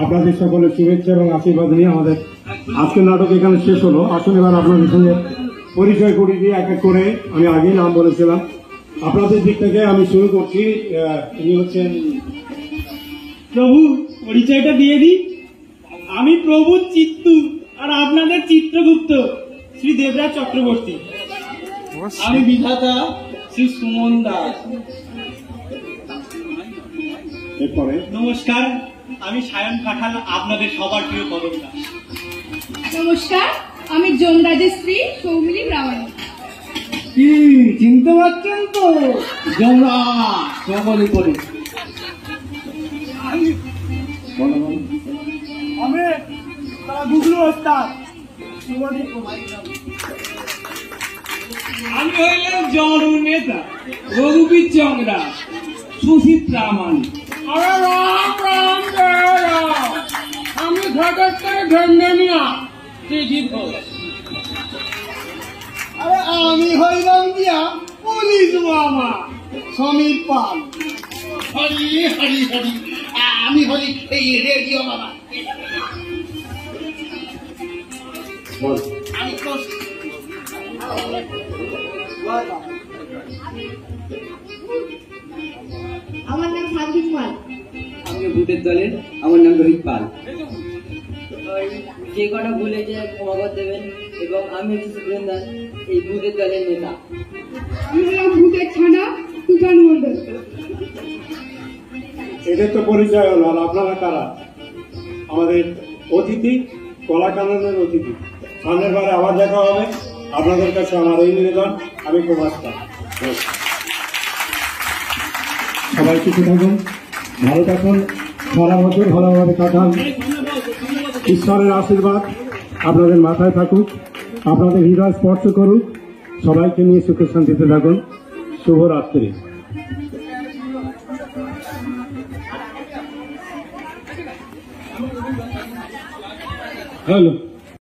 আপনাদের সকলের শুভেচ্ছা এবং আশীর্বাদ নিয়ে আমাদের আজকের নাটক এখানে শেষ হলো। আসুন এবার আপনাদের সঙ্গে পরিচয় করে দিয়ে এক এক করে, আমি আগেই নাম বলেছিলাম, আপনাদের দিক থেকে আমি শুরু করছি। ইনি হচ্ছেন প্রভু, পরিচয়টা দিয়ে দিই। আমি প্রভু চিত্তু, আর আপনাদের চিত্রগুপ্ত শ্রী দেবরাজ চক্রবর্তী। আমি বিধাতা শ্রী সুমন দাস। এরপরে নমস্কার, আমি সায়ন কাঁঠাল, আপনাদের সবার প্রিয় কদমদাস। নমস্কার, আমি যমরাজের স্ত্রী সৌমিলি রাওয়ানি। কি চিনতে পারছেন তো? যমরাজ সকলে করে। আমি গুগলু ওস্তাদ। আমি হইলাম জড় নেতা রঘুবীর চন্দ্রা সুচিত্রা মানি। ঘটক করে ধন্যনি না চিঠি ঘোষ। আরে আমি হইলাম গিয়া পুলিশ মামা সমীর পাল। হরি হরি হরি, আমি হরি এই রেডিও বাবা। আমি কোষ আমার নাম সার্ভিস পাল। আমি ভূতের দলের, আমার নাম রোহিত পাল। যে কটা ভুলে যে ক্ষমা করে দেবেন, এবং আমি হচ্ছে সুরেন্দার, এই ভূতের দলের নেতা। আমি হলাম ভূতের ছানা তুফান মন্ডল। এদের তো পরিচয় হলো, আর আপনারা কারা? আমাদের অতিথি, কলাকাননের অতিথি। সামনের বারে আবার দেখা হবে। আপনাদের কাছে আমার এই নিবেদন, আমি প্রবাস পাল। সবাই কিছু থাকুন, ভালো থাকুন, সারা বছর ভালোভাবে কাটান। ঈশ্বরের আশীর্বাদ আপনাদের মাথায় থাকুক, আপনাদের হৃদয় স্পর্শ করুক। সবাইকে নিয়ে সুখে শান্তিতে থাকুন। শুভরাত্রি। হ্যালো।